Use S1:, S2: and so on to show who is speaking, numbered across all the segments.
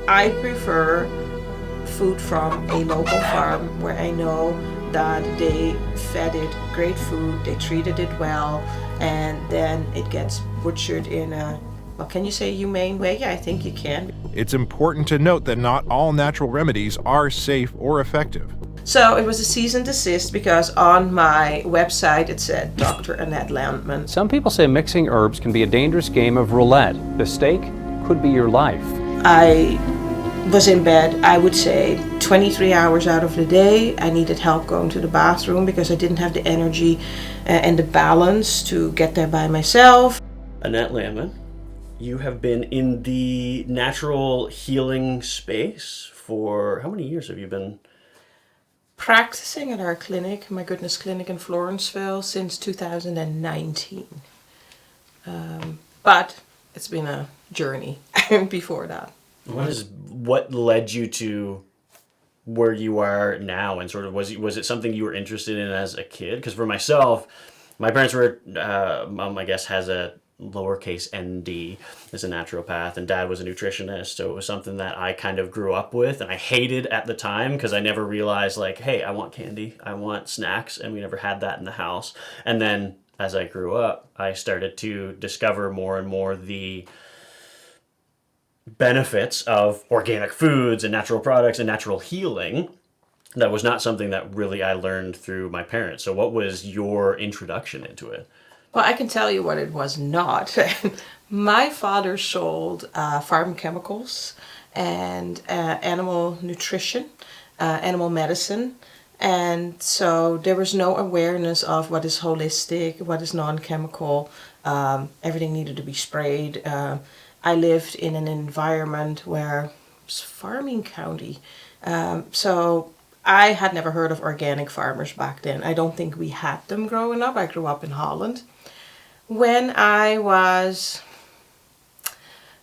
S1: I prefer food from a local farm where I know that they fed it great food, they treated it well, and then it gets butchered in a, well, can you say humane way? Yeah, I think you can.
S2: It's important to note that not all natural remedies are safe or effective.
S1: So it was a cease and desist because on my website it said Dr. Annette Landman.
S3: Some people say mixing herbs can be a dangerous game of roulette. The stake could be your life.
S1: I was in bed, I would say 23 hours out of the day. I needed help going to the bathroom because I didn't have the energy and the balance to get there by myself.
S4: Annette Landman, you have been in the natural healing space for how many years have you been?
S1: Practicing at our clinic, my goodness clinic in Florenceville, since 2019. But it's been a journey before that.
S4: What led you to where you are now, and sort of was it something you were interested in as a kid? Because for myself, my parents were, mom I guess has a lowercase ND as a naturopath, and dad was a nutritionist, so it was something that I kind of grew up with, and I hated at the time because I never realized, like, hey, I want candy, I want snacks, and we never had that in the house. And then as I grew up, I started to discover more and more the benefits of organic foods and natural products and natural healing. That was not something that really I learned through my parents. So what was your introduction into it?
S1: Well, I can tell you what it was not. My father sold farm chemicals and animal nutrition, animal medicine. And so there was no awareness of what is holistic, what is non-chemical. Everything needed to be sprayed. I lived in an environment where it was farming county. So I had never heard of organic farmers back then. I don't think we had them growing up. I grew up in Holland. When I was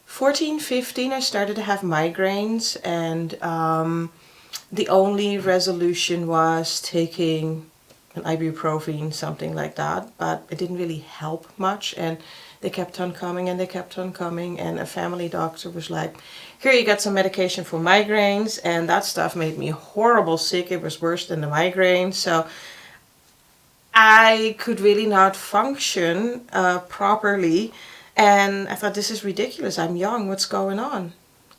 S1: 14, 15, I started to have migraines, and the only resolution was taking an ibuprofen, something like that, but it didn't really help much, and they kept on coming and they kept on coming, and a family doctor was like, here, you got some medication for migraines, and that stuff made me horrible sick. It was worse than the migraine, so I could really not function properly, and I thought, this is ridiculous. I'm young, what's going on?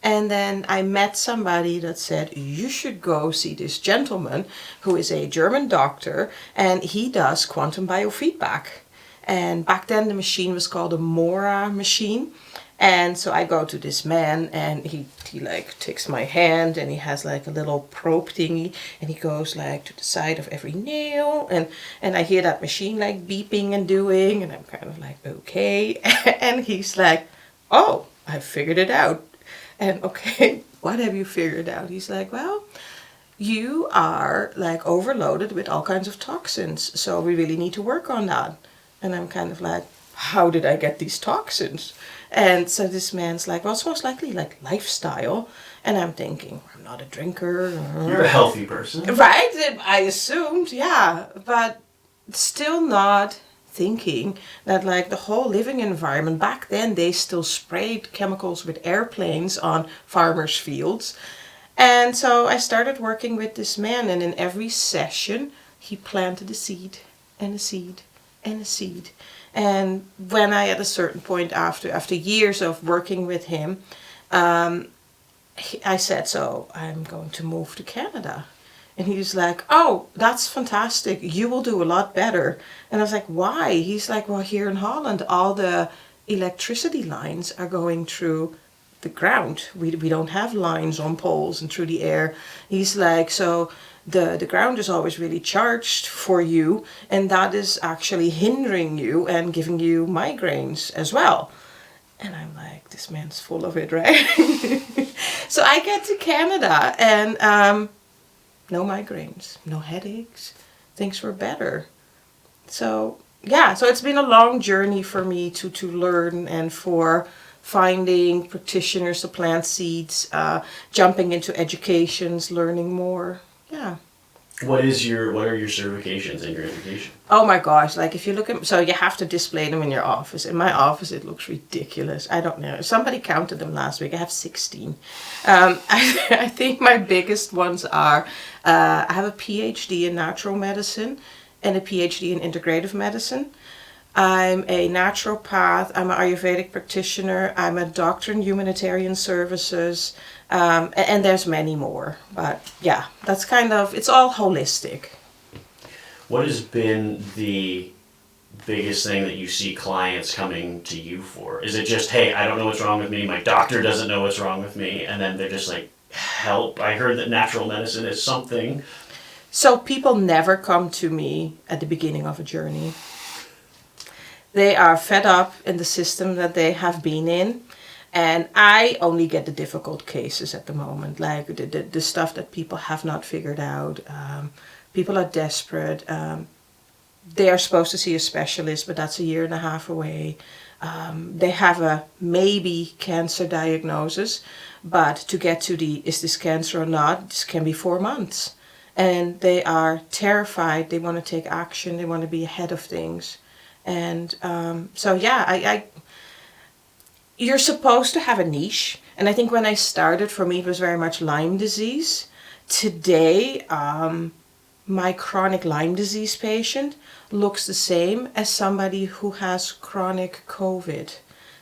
S1: And then I met somebody that said, you should go see this gentleman who is a German doctor, and he does quantum biofeedback. And back then the machine was called a Mora machine. And so I go to this man, and he like takes my hand, and he has like a little probe thingy, and he goes like to the side of every nail, and I hear that machine like beeping and doing, and I'm kind of like, okay. And he's like, oh, I figured it out. And okay, what have you figured out? He's like, well, you are like overloaded with all kinds of toxins, so we really need to work on that. And I'm kind of like, how did I get these toxins? And so this man's like, well, it's most likely like lifestyle. And I'm thinking, I'm not a drinker.
S4: You're a healthy person.
S1: Right? I assumed, yeah. But still not thinking that like the whole living environment, back then they still sprayed chemicals with airplanes on farmers' fields. And so I started working with this man, and in every session he planted a seed and a seed and a seed. And when I, at a certain point after years of working with him, I said, so I'm going to move to Canada. And he was like, oh, that's fantastic. You will do a lot better. And I was like, why? He's like, well, here in Holland, all the electricity lines are going through the ground. We don't have lines on poles and through the air. He's like, so the ground is always really charged for you, and that is actually hindering you and giving you migraines as well. And I'm like, this man's full of it, right? So I get to Canada, and no migraines, no headaches. Things were better. So yeah, so it's been a long journey for me to learn, and for finding practitioners to plant seeds, jumping into educations, learning more. Yeah.
S4: What are your certifications in your education?
S1: Oh my gosh, like if you look at, so you have to display them in your office. In my office, it looks ridiculous. I don't know. Somebody counted them last week. I have 16. I think my biggest ones are, I have a PhD in natural medicine and a PhD in integrative medicine. I'm a naturopath. I'm an Ayurvedic practitioner. I'm a doctor in humanitarian services. And there's many more. But yeah, that's kind of, it's all holistic.
S4: What has been the biggest thing that you see clients coming to you for? Is it just, hey, I don't know what's wrong with me, my doctor doesn't know what's wrong with me, and then they're just like, help, I heard that natural medicine is something.
S1: So people never come to me at the beginning of a journey. They are fed up in the system that they have been in. And I only get the difficult cases at the moment, like the stuff that people have not figured out. People are desperate. They are supposed to see a specialist, but that's a year and a half away. They have a maybe cancer diagnosis, but to get to the is this cancer or not, this can be 4 months. And they are terrified. They want to take action. They want to be ahead of things. And so, yeah, you're supposed to have a niche. And I think when I started, for me, it was very much Lyme disease. Today, my chronic Lyme disease patient looks the same as somebody who has chronic COVID,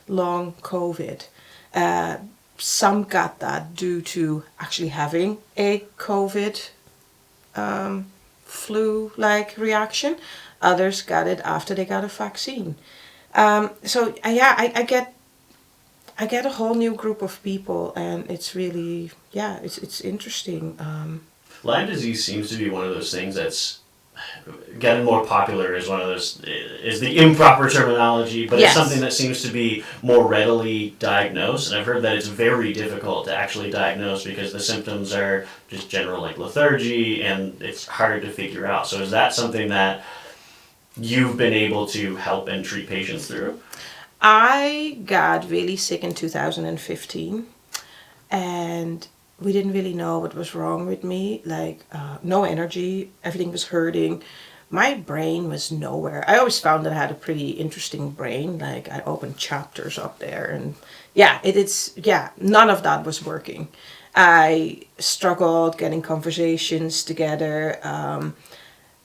S1: long COVID. Some got that due to actually having a COVID flu-like reaction. Others got it after they got a vaccine. So yeah, I get a whole new group of people, and it's really, yeah, it's interesting.
S4: Lyme disease seems to be one of those things that's getting more popular is one of those, is the improper terminology, but
S1: Yes.
S4: it's something that seems to be more readily diagnosed. And I've heard that it's very difficult to actually diagnose because the symptoms are just general like lethargy and it's hard to figure out. So is that something that you've been able to help and treat patients through?
S1: I got really sick in 2015, and we didn't really know what was wrong with me. Like, no energy, everything was hurting. My brain was nowhere. I always found that I had a pretty interesting brain. Like, I opened chapters up there, and yeah, none of that was working. I struggled getting conversations together.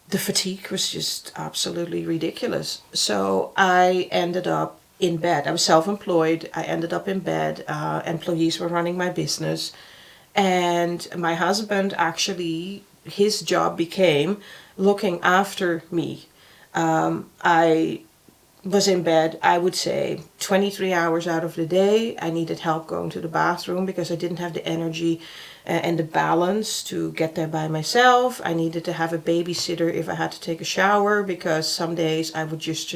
S1: The fatigue was just absolutely ridiculous. So I ended up in bed. I was self-employed. I ended up in bed. Employees were running my business. And my husband actually, his job became looking after me. I was in bed, I would say 23 hours out of the day. I needed help going to the bathroom because I didn't have the energy and the balance to get there by myself. I needed to have a babysitter if I had to take a shower, because some days I would just,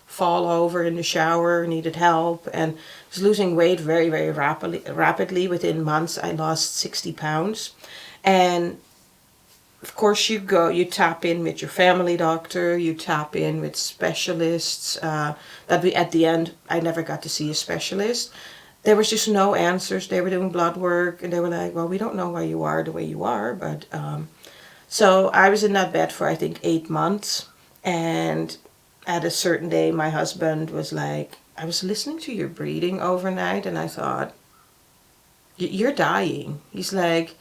S1: fall over in the shower, needed help, and was losing weight very, very rapidly. Within months, I lost 60 pounds. And of course, you tap in with your family doctor, you tap in with specialists. At the end, I never got to see a specialist. There was just no answers. They were doing blood work, and they were like, well, we don't know why you are the way you are. But so I was in that bed for, I think, 8 months. And at a certain day, my husband was like, I was listening to your breathing overnight, and I thought, you're dying. He's like,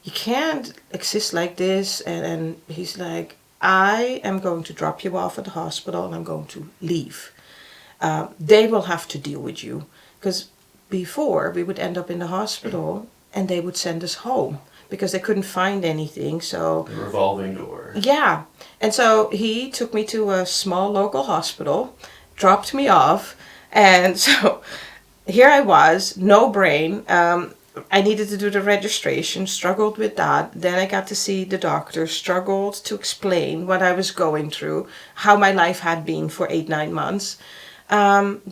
S1: you can't exist like this. And he's like, I am going to drop you off at the hospital, and I'm going to leave. They will have to deal with you. Because before, we would end up in the hospital, and they would send us home because they couldn't find anything. So
S4: The revolving door.
S1: yeah. And so he took me to a small local hospital, dropped me off, and so here I was, no brain. I needed to do the registration, struggled with that. Then I got to see the doctor, struggled to explain what I was going through, how my life had been for 8-9 months.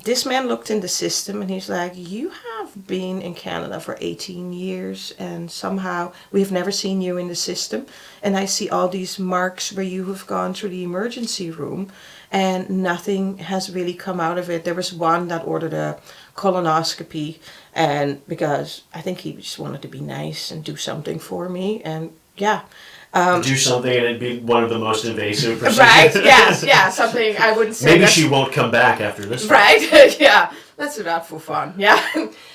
S1: This man looked in the system and he's like, you have been in Canada for 18 years and somehow we've never seen you in the system. And I see all these marks where you have gone through the emergency room and nothing has really come out of it. There was one that ordered a colonoscopy, and because I think he just wanted to be nice and do something for me. And yeah,
S4: Do something and it'd be one of the most invasive procedures.
S1: Right? Yes, yeah, something I wouldn't say.
S4: Maybe she won't come back after this one.
S1: Right? Yeah, let's do that for fun. Yeah.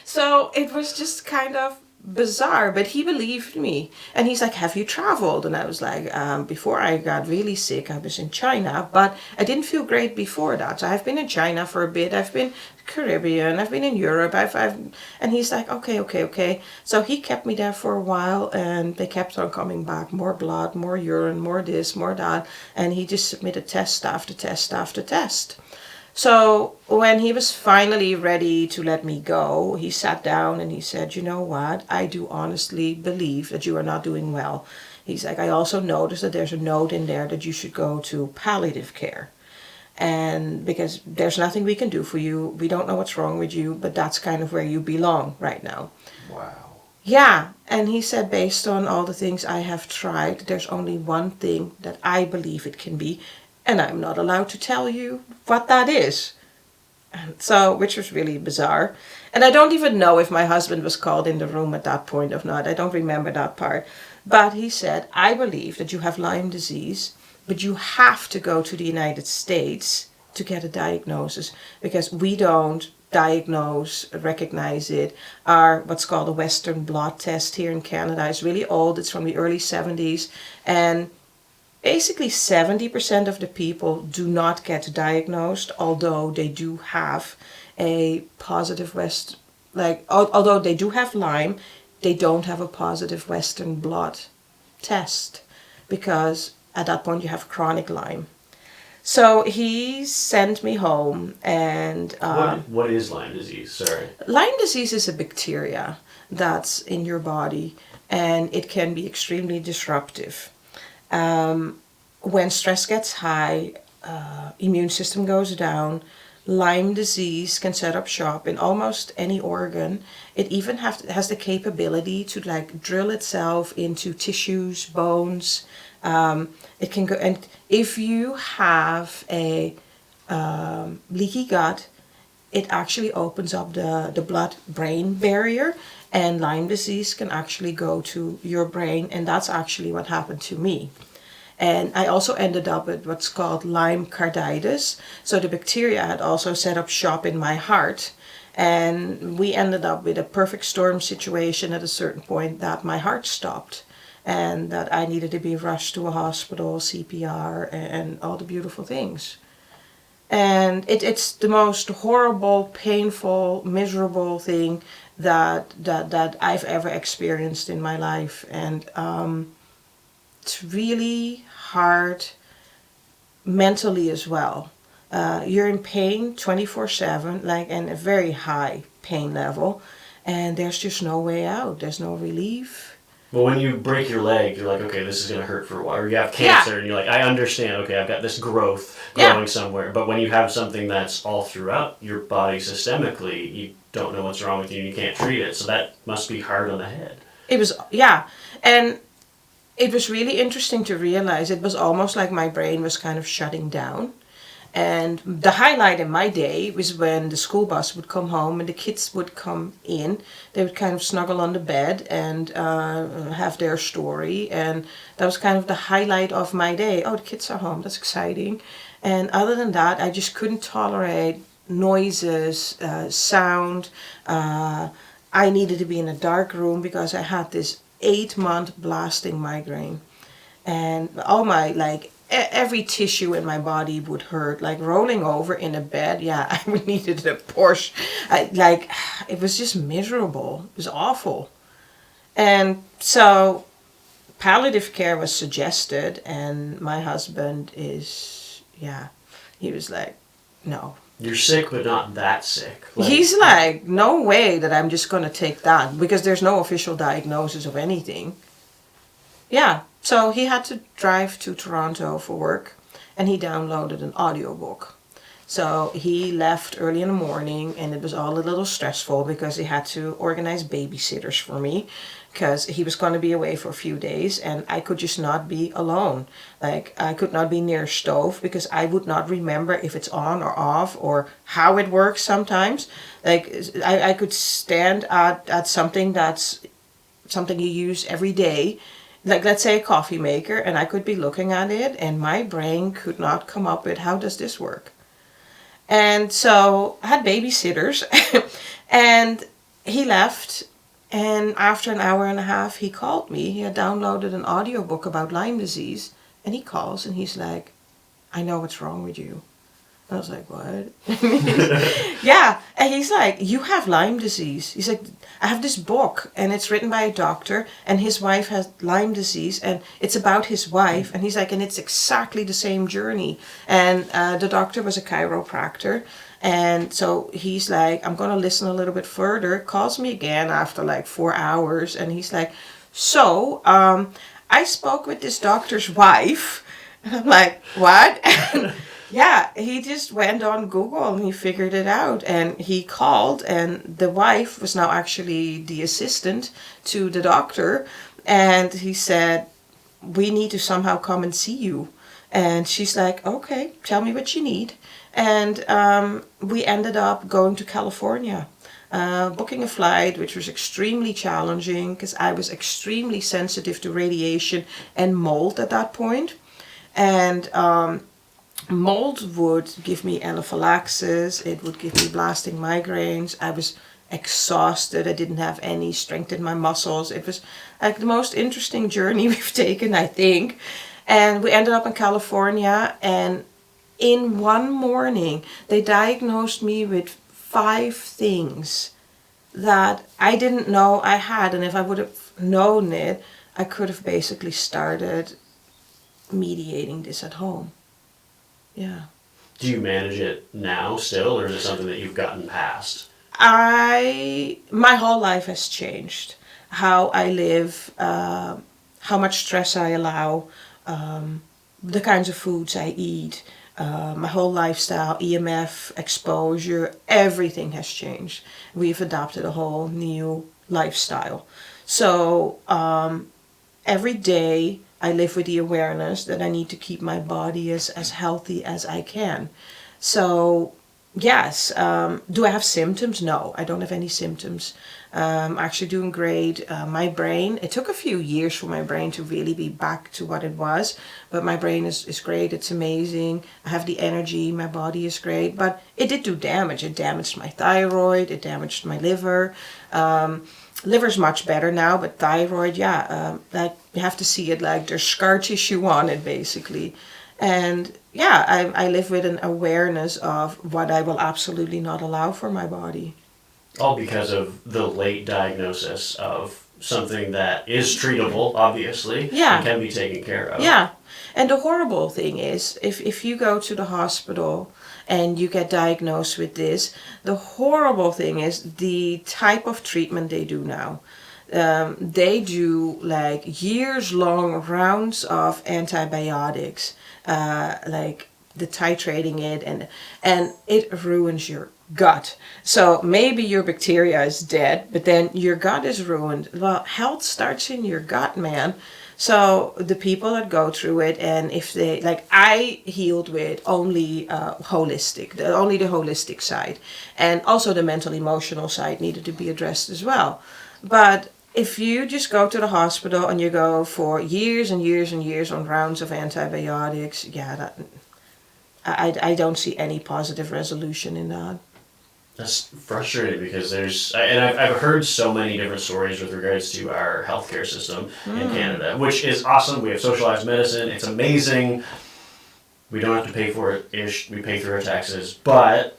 S1: So it was just kind of bizarre, but he believed me. And he's like, have you traveled? And I was like, before I got really sick, I was in China, but I didn't feel great before that. So I've been in China for a bit. I've been Caribbean. I've been in Europe. And he's like, okay. So he kept me there for a while, and they kept on coming back. More blood, more urine, more this, more that. And he just submitted test after test after test. So when he was finally ready to let me go, he sat down and he said, you know what, I do honestly believe that you are not doing well. He's like, I also noticed that there's a note in there that you should go to palliative care. And because there's nothing we can do for you, we don't know what's wrong with you, but that's kind of where you belong right now.
S4: Wow.
S1: Yeah, and he said, based on all the things I have tried, there's only one thing that I believe it can be, and I'm not allowed to tell you what that is. And so, which was really bizarre. And I don't even know if my husband was called in the room at that point or not. I don't remember that part. But he said, I believe that you have Lyme disease, but you have to go to the United States to get a diagnosis, because we don't diagnose, recognize it. Our what's called a Western blot test here in Canada is really old. It's from the early 70s. And basically 70% of the people do not get diagnosed, although they do have a positive although they do have Lyme, they don't have a positive Western blot test, because at that point you have chronic Lyme. So he sent me home, and
S4: what is Lyme disease? Sorry.
S1: Lyme disease is a bacteria that's in your body, and it can be extremely disruptive. When stress gets high, immune system goes down, Lyme disease can set up shop in almost any organ. It even has the capability to drill itself into tissues, bones. It can go, and if you have a leaky gut, it actually opens up the blood-brain barrier, and Lyme disease can actually go to your brain, and that's actually what happened to me. And I also ended up with what's called Lyme carditis. So the bacteria had also set up shop in my heart. And we ended up with a perfect storm situation at a certain point that my heart stopped. And that I needed to be rushed to a hospital, CPR, and all the beautiful things. And it's the most horrible, painful, miserable thing that I've ever experienced in my life. And it's really hard mentally as well. You're in pain 24/7, and a very high pain level, and there's just no way out. There's no relief.
S4: Well, when you break your leg, you're like, okay, this is going to hurt for a while. Or you have cancer, and you're like, I understand, okay, I've got this growth growing somewhere. But when you have something that's all throughout your body systemically, you don't know what's wrong with you, and you can't treat it. So that must be hard on the head.
S1: It was, and it was really interesting to realize it was almost like my brain was kind of shutting down. And the highlight in my day was when the school bus would come home and the kids would come in. They would kind of snuggle on the bed and have their story. And that was kind of the highlight of my day. Oh, the kids are home. That's exciting. And other than that, I just couldn't tolerate noises, sound. I needed to be in a dark room because I had this 8-month blasting migraine. And all my, every tissue in my body would hurt, rolling over in a bed. Yeah, I needed a Porsche. It was just miserable. It was awful. And so palliative care was suggested, and my husband he was like, no.
S4: You're sick, but not that sick.
S1: He's like, no way that I'm just going to take that, because there's no official diagnosis of anything. Yeah. So he had to drive to Toronto for work, and he downloaded an audiobook. So he left early in the morning, and it was all a little stressful because he had to organize babysitters for me, because he was going to be away for a few days, and I could just not be alone. I could not be near a stove because I would not remember if it's on or off or how it works sometimes. I could stand at something that's something you use every day, like let's say a coffee maker, and I could be looking at it and my brain could not come up with, how does this work? And so I had babysitters and he left, and after an hour and a half he called me. He had downloaded an audiobook about Lyme disease, and he calls and he's like, I know what's wrong with you. I was like, what? Yeah. And he's like, you have Lyme disease. He's like, I have this book and it's written by a doctor and his wife has Lyme disease and it's about his wife. And he's like, and it's exactly the same journey. And the doctor was a chiropractor. And so he's like, I'm going to listen a little bit further. Calls me again after like 4 hours. And he's like, so I spoke with this doctor's wife. And I'm like, what? Yeah, he just went on Google and he figured it out, and he called, and the wife was now actually the assistant to the doctor, and he said, we need to somehow come and see you. And she's like, okay, tell me what you need. And we ended up going to California, booking a flight, which was extremely challenging because I was extremely sensitive to radiation and mold at that point. And mold would give me anaphylaxis, it would give me blasting migraines. I was exhausted, I didn't have any strength in my muscles. It was like the most interesting journey we've taken, I think. And we ended up in California, and in one morning they diagnosed me with 5 things that I didn't know I had, and if I would have known it, I could have basically started mediating this at home. Yeah.
S4: Do you manage it now still, or is it something that you've gotten past?
S1: My whole life has changed. How I live, how much stress I allow, the kinds of foods I eat, my whole lifestyle, EMF, exposure, everything has changed. We've adopted a whole new lifestyle. So every day I live with the awareness that I need to keep my body as healthy as I can. So yes, do I have symptoms? No, I don't have any symptoms. I'm actually doing great. My brain, it took a few years for my brain to really be back to what it was, but my brain is great. It's amazing. I have the energy. My body is great, but it did do damage. It damaged my thyroid. It damaged my liver. Liver's much better now, but thyroid, yeah, like you have to see it like there's scar tissue on it basically. And yeah, I live with an awareness of what I will absolutely not allow for my body.
S4: All because of the late diagnosis of something that is treatable, obviously,
S1: Yeah.
S4: and can be taken care of.
S1: Yeah, and the horrible thing is, if you go to the hospital and you get diagnosed with this, the horrible thing is the type of treatment they do now. They do like years-long rounds of antibiotics, like the titrating it, and it ruins your gut. So maybe your bacteria is dead, but then your gut is ruined. Well, health starts in your gut, man. So the people that go through it, and if they, like I healed with only only the holistic side, and also the mental emotional side needed to be addressed as well. But if you just go to the hospital and you go for years and years and years on rounds of antibiotics, yeah, I don't see any positive resolution in that.
S4: That's frustrating because I've heard so many different stories with regards to our healthcare system in Canada, which is awesome. We have socialized medicine. It's amazing. We don't have to pay for it. We pay through our taxes. But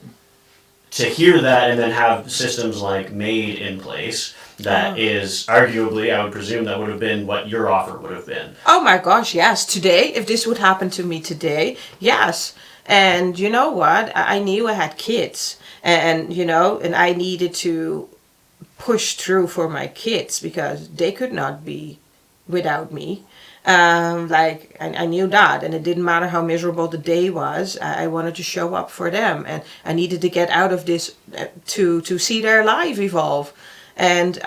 S4: to hear that and then have systems like MAID in place, that is arguably, I would presume, that would have been what your offer would have been.
S1: Oh my gosh, yes. Today, if this would happen to me today, yes. And you know what? I knew I had kids. And, you know, and I needed to push through for my kids because they could not be without me. Like, I knew that, and it didn't matter how miserable the day was. I wanted to show up for them, and I needed to get out of this to see their life evolve. And,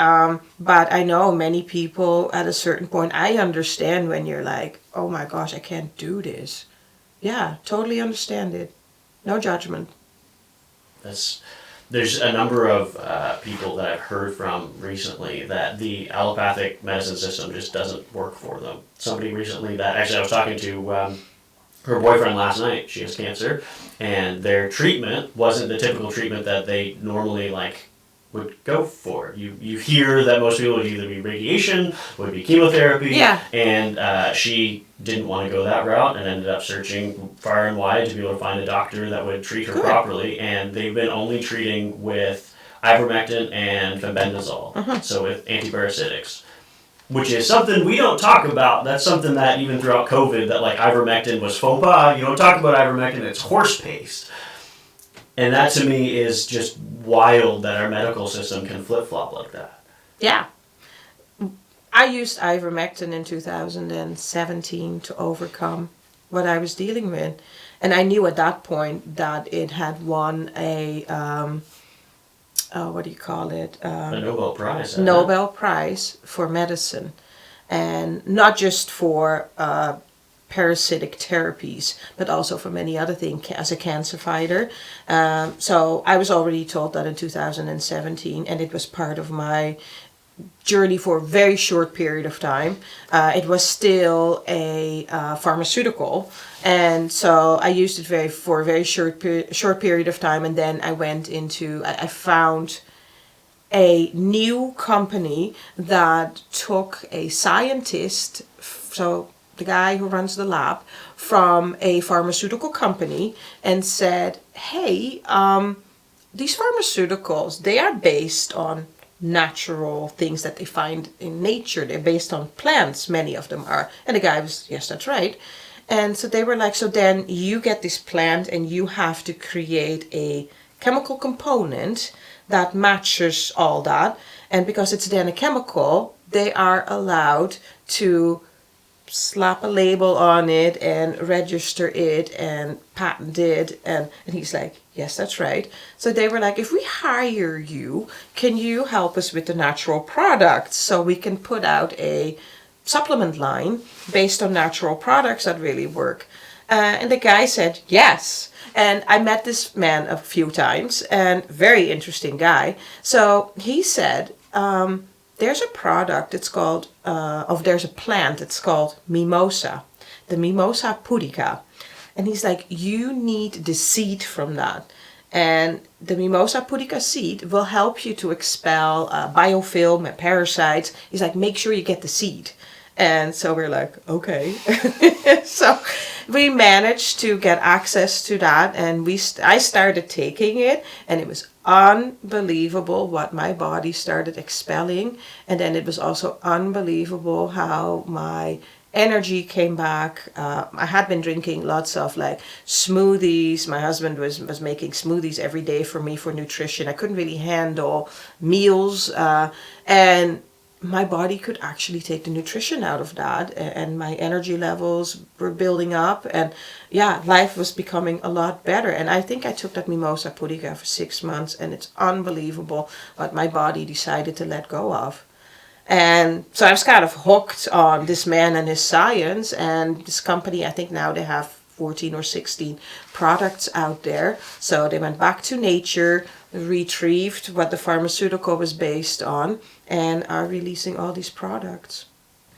S1: but I know many people at a certain point, I understand when you're like, oh my gosh, I can't do this. Yeah, totally understand it. No judgment.
S4: there's a number of people that I've heard from recently that the allopathic medicine system just doesn't work for them. Somebody recently that, actually I was talking to her boyfriend last night, she has cancer, and their treatment wasn't the typical treatment that they normally like would go for. You hear that most people would either be radiation, would be chemotherapy,
S1: Yeah.
S4: and she didn't want to go that route and ended up searching far and wide to be able to find a doctor that would treat her
S1: Good.
S4: properly, and they've been only treating with ivermectin and fenbendazole, so with antiparasitics, which is something we don't talk about. That's something that even throughout COVID, that like ivermectin was faux pas. You don't talk about ivermectin, it's horse paste. And that to me is just wild that our medical system can flip-flop like that.
S1: Yeah. I used ivermectin in 2017 to overcome what I was dealing with. And I knew at that point that it had won a, what do you call it?
S4: A Nobel Prize. hasn't it?
S1: Nobel Prize for medicine. And not just for parasitic therapies, but also for many other things as a cancer fighter. So I was already told that in 2017, and it was part of my journey for a very short period of time. It was still a pharmaceutical, and so I used it for a very short period of time, and then I went into, I found a new company that took a scientist, so the guy who runs the lab, from a pharmaceutical company, and said, hey, these pharmaceuticals, they are based on natural things that they find in nature. They're based on plants, many of them are. And the guy was, yes, that's right. And so they were like, so then you get this plant and you have to create a chemical component that matches all that. And because it's then a chemical, they are allowed to slap a label on it and register it and patent it. And he's like, yes, that's right. So they were like, if we hire you, can you help us with the natural products so we can put out a supplement line based on natural products that really work? And the guy said yes. And I met this man a few times, and very interesting guy. So he said, there's a product, it's called, there's a plant, it's called mimosa, the Mimosa pudica. And he's like, you need the seed from that. And the Mimosa pudica seed will help you to expel biofilm and parasites. He's like, make sure you get the seed. And so we're like, okay. So we managed to get access to that, and I started taking it, and it was unbelievable what my body started expelling. And then it was also unbelievable how my energy came back. I had been drinking lots of like smoothies. My husband was making smoothies every day for me for nutrition. I couldn't really handle meals, and my body could actually take the nutrition out of that, and my energy levels were building up, and yeah, life was becoming a lot better. And I think I took that Mimosa pudica for 6 months, and it's unbelievable what my body decided to let go of. And so I was kind of hooked on this man and his science, and this company, I think now they have 14 or 16 products out there. So they went back to nature, retrieved what the pharmaceutical was based on, and are releasing all these products.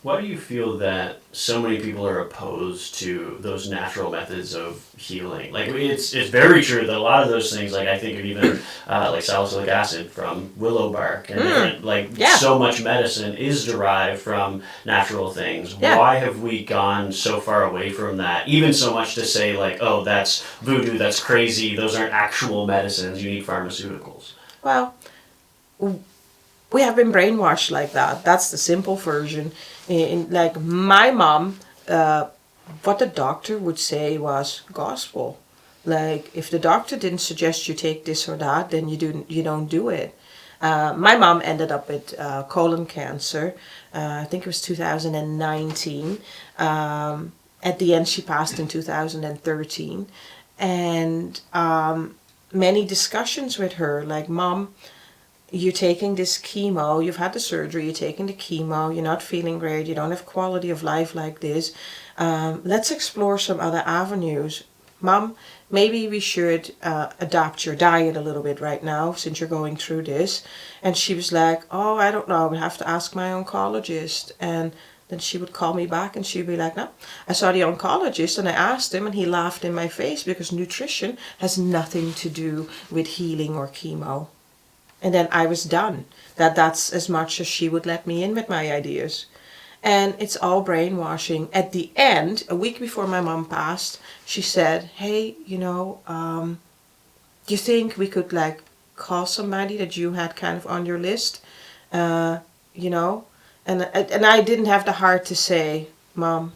S4: Why do you feel that so many people are opposed to those natural methods of healing? Like, it's very true that a lot of those things, like I think of even like salicylic acid from willow bark, and different, like so much medicine is derived from natural things.
S1: Yeah.
S4: Why have we gone so far away from that? Even so much to say like, oh, that's voodoo, that's crazy, those aren't actual medicines, you need pharmaceuticals.
S1: Well, we have been brainwashed like that. That's the simple version. Like my mom, what the doctor would say was gospel. Like if the doctor didn't suggest you take this or that, then you don't do it. My mom ended up with colon cancer. I think it was 2019. At the end, she passed in 2013, and many discussions with her, like, Mom, you're taking this chemo, you've had the surgery, you're taking the chemo, you're not feeling great, you don't have quality of life like this. Let's explore some other avenues. Mom, maybe we should adapt your diet a little bit right now since you're going through this. And she was like, oh, I don't know, I would have to ask my oncologist. And then she would call me back and she'd be like, no, I saw the oncologist and I asked him and he laughed in my face because nutrition has nothing to do with healing or chemo. And then I was done. That's as much as she would let me in with my ideas. And it's all brainwashing. At the end, a week before my mom passed, she said, hey, do you think we could like call somebody that you had kind of on your list? And I didn't have the heart to say, Mom,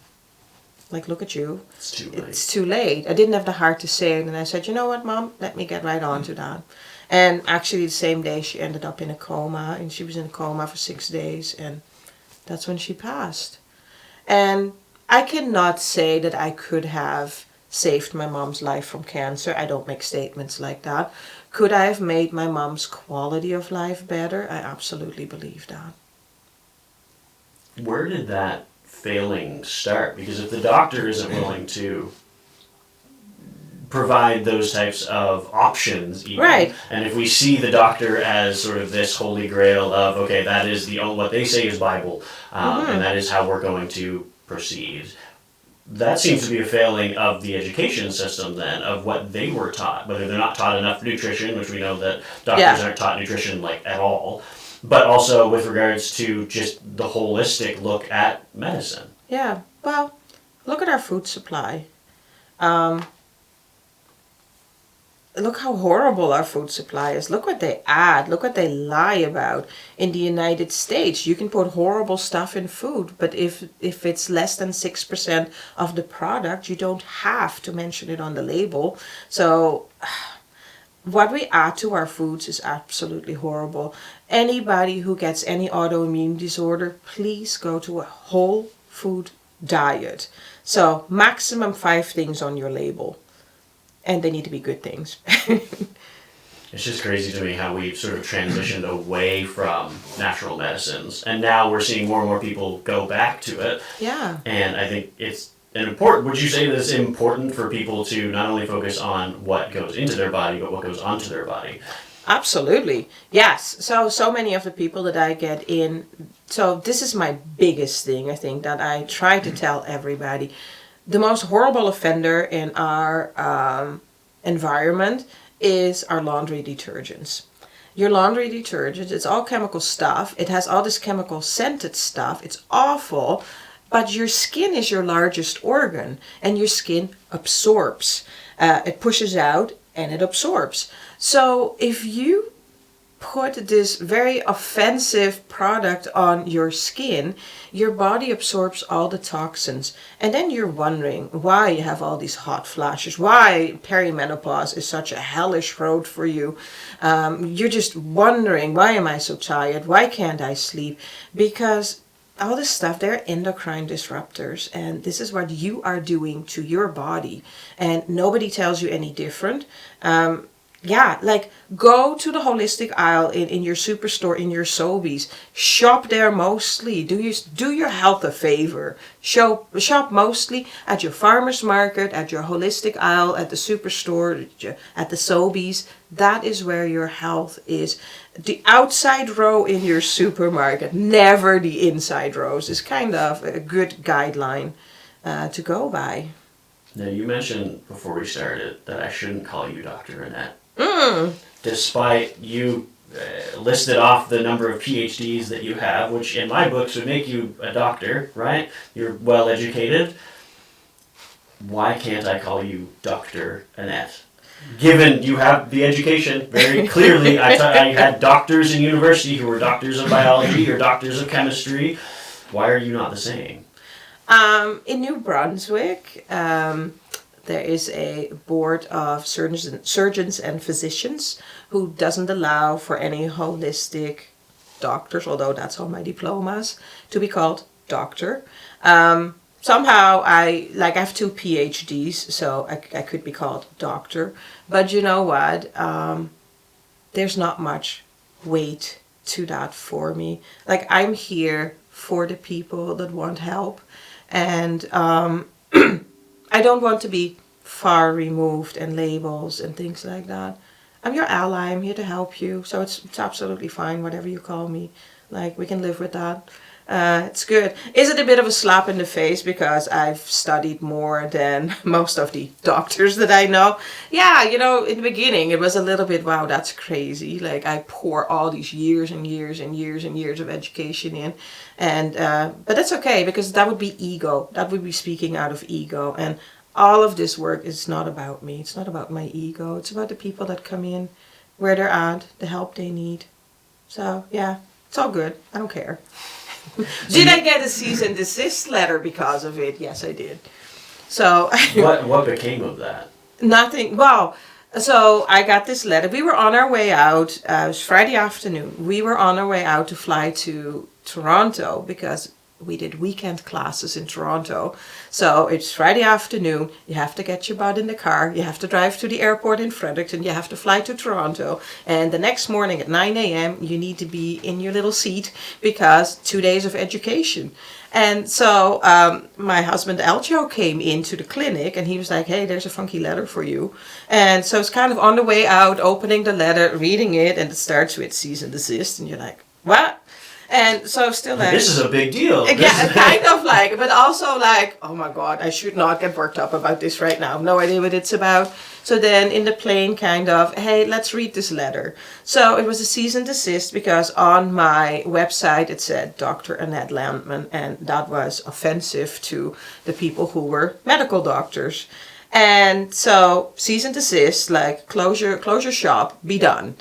S1: like, look at you.
S4: It's too late.
S1: It's too late. I didn't have the heart to say it. And I said, you know what, Mom, let me get right on to that. And actually the same day she ended up in a coma, and she was in a coma for 6 days, and that's when she passed. And I cannot say that I could have saved my mom's life from cancer. I don't make statements like that. Could I have made my mom's quality of life better? I absolutely believe that.
S4: Where did that failing start? Because if the doctor isn't willing to provide those types of options even,
S1: right,
S4: and if we see the doctor as sort of this holy grail of, okay, that is the only, what they say is Bible, and that is how we're going to proceed, that seems to be a failing of the education system then, of what they were taught, whether they're not taught enough nutrition, which we know that doctors aren't taught nutrition like at all, but also with regards to just the holistic look at medicine.
S1: Yeah, well, look at our food supply. Look how horrible our food supply is. Look what they add. Look what they lie about. In the United States, you can put horrible stuff in food, but if it's less than 6% of the product, you don't have to mention it on the label. So what we add to our foods is absolutely horrible. Anybody who gets any autoimmune disorder, please go to a whole food diet. So maximum 5 things on your label. And they need to be good things.
S4: It's just crazy to me how we've sort of transitioned away from natural medicines. And now we're seeing more and more people go back to it.
S1: Yeah.
S4: And I think it's important. Would you say that it's important for people to not only focus on what goes into their body, but what goes onto their body?
S1: Absolutely. Yes. So many of the people that I get in. So this is my biggest thing, I think, that I try to tell everybody. The most horrible offender in our environment is our laundry detergents. Your laundry detergent, it's all chemical stuff. It has all this chemical scented stuff. It's awful. But your skin is your largest organ, and your skin absorbs. It pushes out and it absorbs. So if you put this very offensive product on your skin, your body absorbs all the toxins. And then you're wondering why you have all these hot flashes, why perimenopause is such a hellish road for you. You're just wondering, why am I so tired? Why can't I sleep? Because all this stuff, they're endocrine disruptors, and this is what you are doing to your body. And nobody tells you any different. Yeah, like go to the holistic aisle in your superstore, in your Sobeys. Shop there mostly. Do your health a favor. Shop mostly at your farmer's market, at your holistic aisle, at the superstore, at the Sobeys. That is where your health is. The outside row in your supermarket, never the inside rows, is kind of a good guideline to go by.
S4: Now, you mentioned before we started that I shouldn't call you Dr. Annette. Despite you listed off the number of PhDs that you have, which in my books would make you a doctor, right? You're well educated. Why can't I call you Dr. Annette? Given you have the education, very clearly, I had doctors in university who were doctors of biology or doctors of chemistry. Why are you not the same?
S1: In New Brunswick, there is a board of surgeons and physicians who doesn't allow for any holistic doctors, although that's on my diplomas, to be called doctor. Somehow I have 2 PhDs, so I could be called doctor. But you know what? There's not much weight to that for me. Like, I'm here for the people that want help. And I don't want to be far removed and labels and things like that. I'm your ally. I'm here to help you. So it's absolutely fine, whatever you call me. Like, we can live with that. It's good. Is it a bit of a slap in the face because I've studied more than most of the doctors that I know? Yeah, you know, in the beginning it was a little bit, wow, that's crazy. Like, I pour all these years and years and years and years of education in. And but that's okay, because that would be ego. That would be speaking out of ego. And all of this work is not about me. It's not about my ego. It's about the people that come in, where they're at, the help they need. So, yeah, it's all good. I don't care. Did I get a cease and desist letter because of it? Yes, I did. So
S4: what became of that?
S1: Nothing. Well, so I got this letter. We were on our way out. It was Friday afternoon. We were on our way out to fly to Toronto because we did weekend classes in Toronto. So it's Friday afternoon. You have to get your butt in the car. You have to drive to the airport in Fredericton. You have to fly to Toronto. And the next morning at 9 a.m. you need to be in your little seat because 2 days of education. And so my husband Eljo came into the clinic and he was like, hey, there's a funky letter for you. And so it's kind of on the way out, opening the letter, reading it, and it starts with cease and desist. And you're like, what? And so still like,
S4: this is a big deal.
S1: Yeah, kind of like, but also like, oh my God, I should not get worked up about this right now. No idea what it's about. So then in the plane kind of, hey, let's read this letter. So it was a cease and desist because on my website it said Dr. Annette Landman, and that was offensive to the people who were medical doctors. And so cease and desist, like close your shop, be done.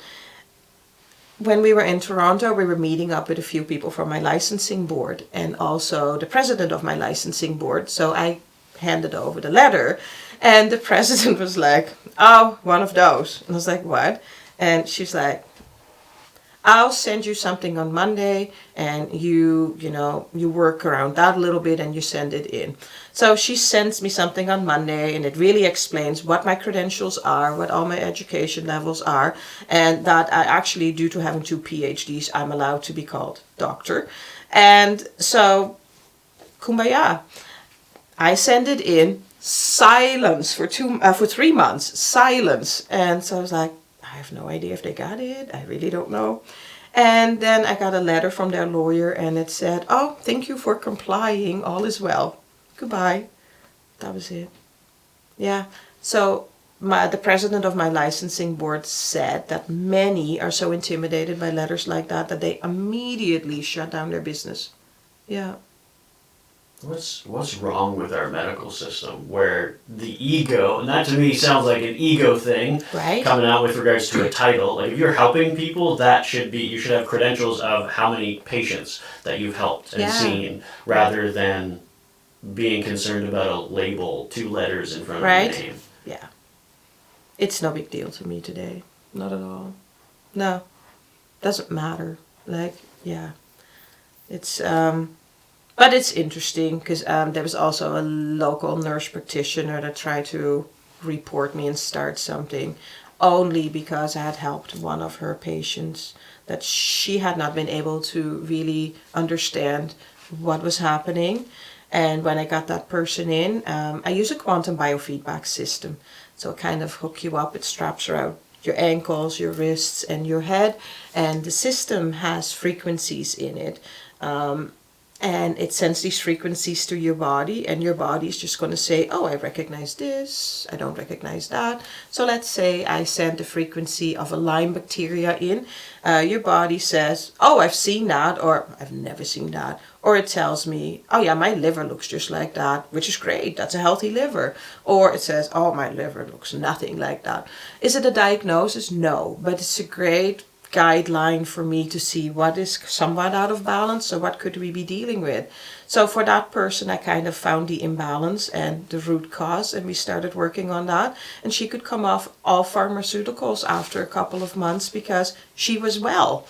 S1: When we were in Toronto, we were meeting up with a few people from my licensing board and also the president of my licensing board. So I handed over the letter and the president was like, oh, one of those. And I was like, what? And she's like, I'll send you something on Monday and you work around that a little bit and you send it in. So she sends me something on Monday and it really explains what my credentials are, what all my education levels are, and that I actually, due to having 2 PhDs, I'm allowed to be called doctor. And so, kumbaya. I send it in, silence for 3 months, silence. And so I was like, I have no idea if they got it. I really don't know. And then I got a letter from their lawyer and it said, oh, thank you for complying. All is well. Goodbye. That was it. Yeah. So the president of my licensing board said that many are so intimidated by letters like that that they immediately shut down their business. Yeah.
S4: What's wrong with our medical system where the ego, and that to me sounds like an ego thing,
S1: right,
S4: coming out with regards to a title. Like if you're helping people, that should be, you should have credentials of how many patients that you've helped and seen, rather than being concerned about a label, 2 letters in front of your name.
S1: Yeah. It's no big deal to me today. Not at all. No. Doesn't matter. Like, yeah. It's but it's interesting because there was also a local nurse practitioner that tried to report me and start something only because I had helped one of her patients that she had not been able to really understand what was happening. And when I got that person in, I use a quantum biofeedback system. So it kind of hook you up, it straps around your ankles, your wrists, and your head. And the system has frequencies in it. And it sends these frequencies to your body, and your body is just going to say, oh, I recognize this, I don't recognize that. So let's say I send the frequency of a Lyme bacteria in. Your body says, oh, I've seen that, or I've never seen that. Or it tells me, oh yeah, my liver looks just like that, which is great, that's a healthy liver. Or it says, oh, my liver looks nothing like that. Is it a diagnosis? No, but it's a great guideline for me to see what is somewhat out of balance, so what could we be dealing with. So for that person I kind of found the imbalance and the root cause, and we started working on that, and she could come off all pharmaceuticals after a couple of months because she was well.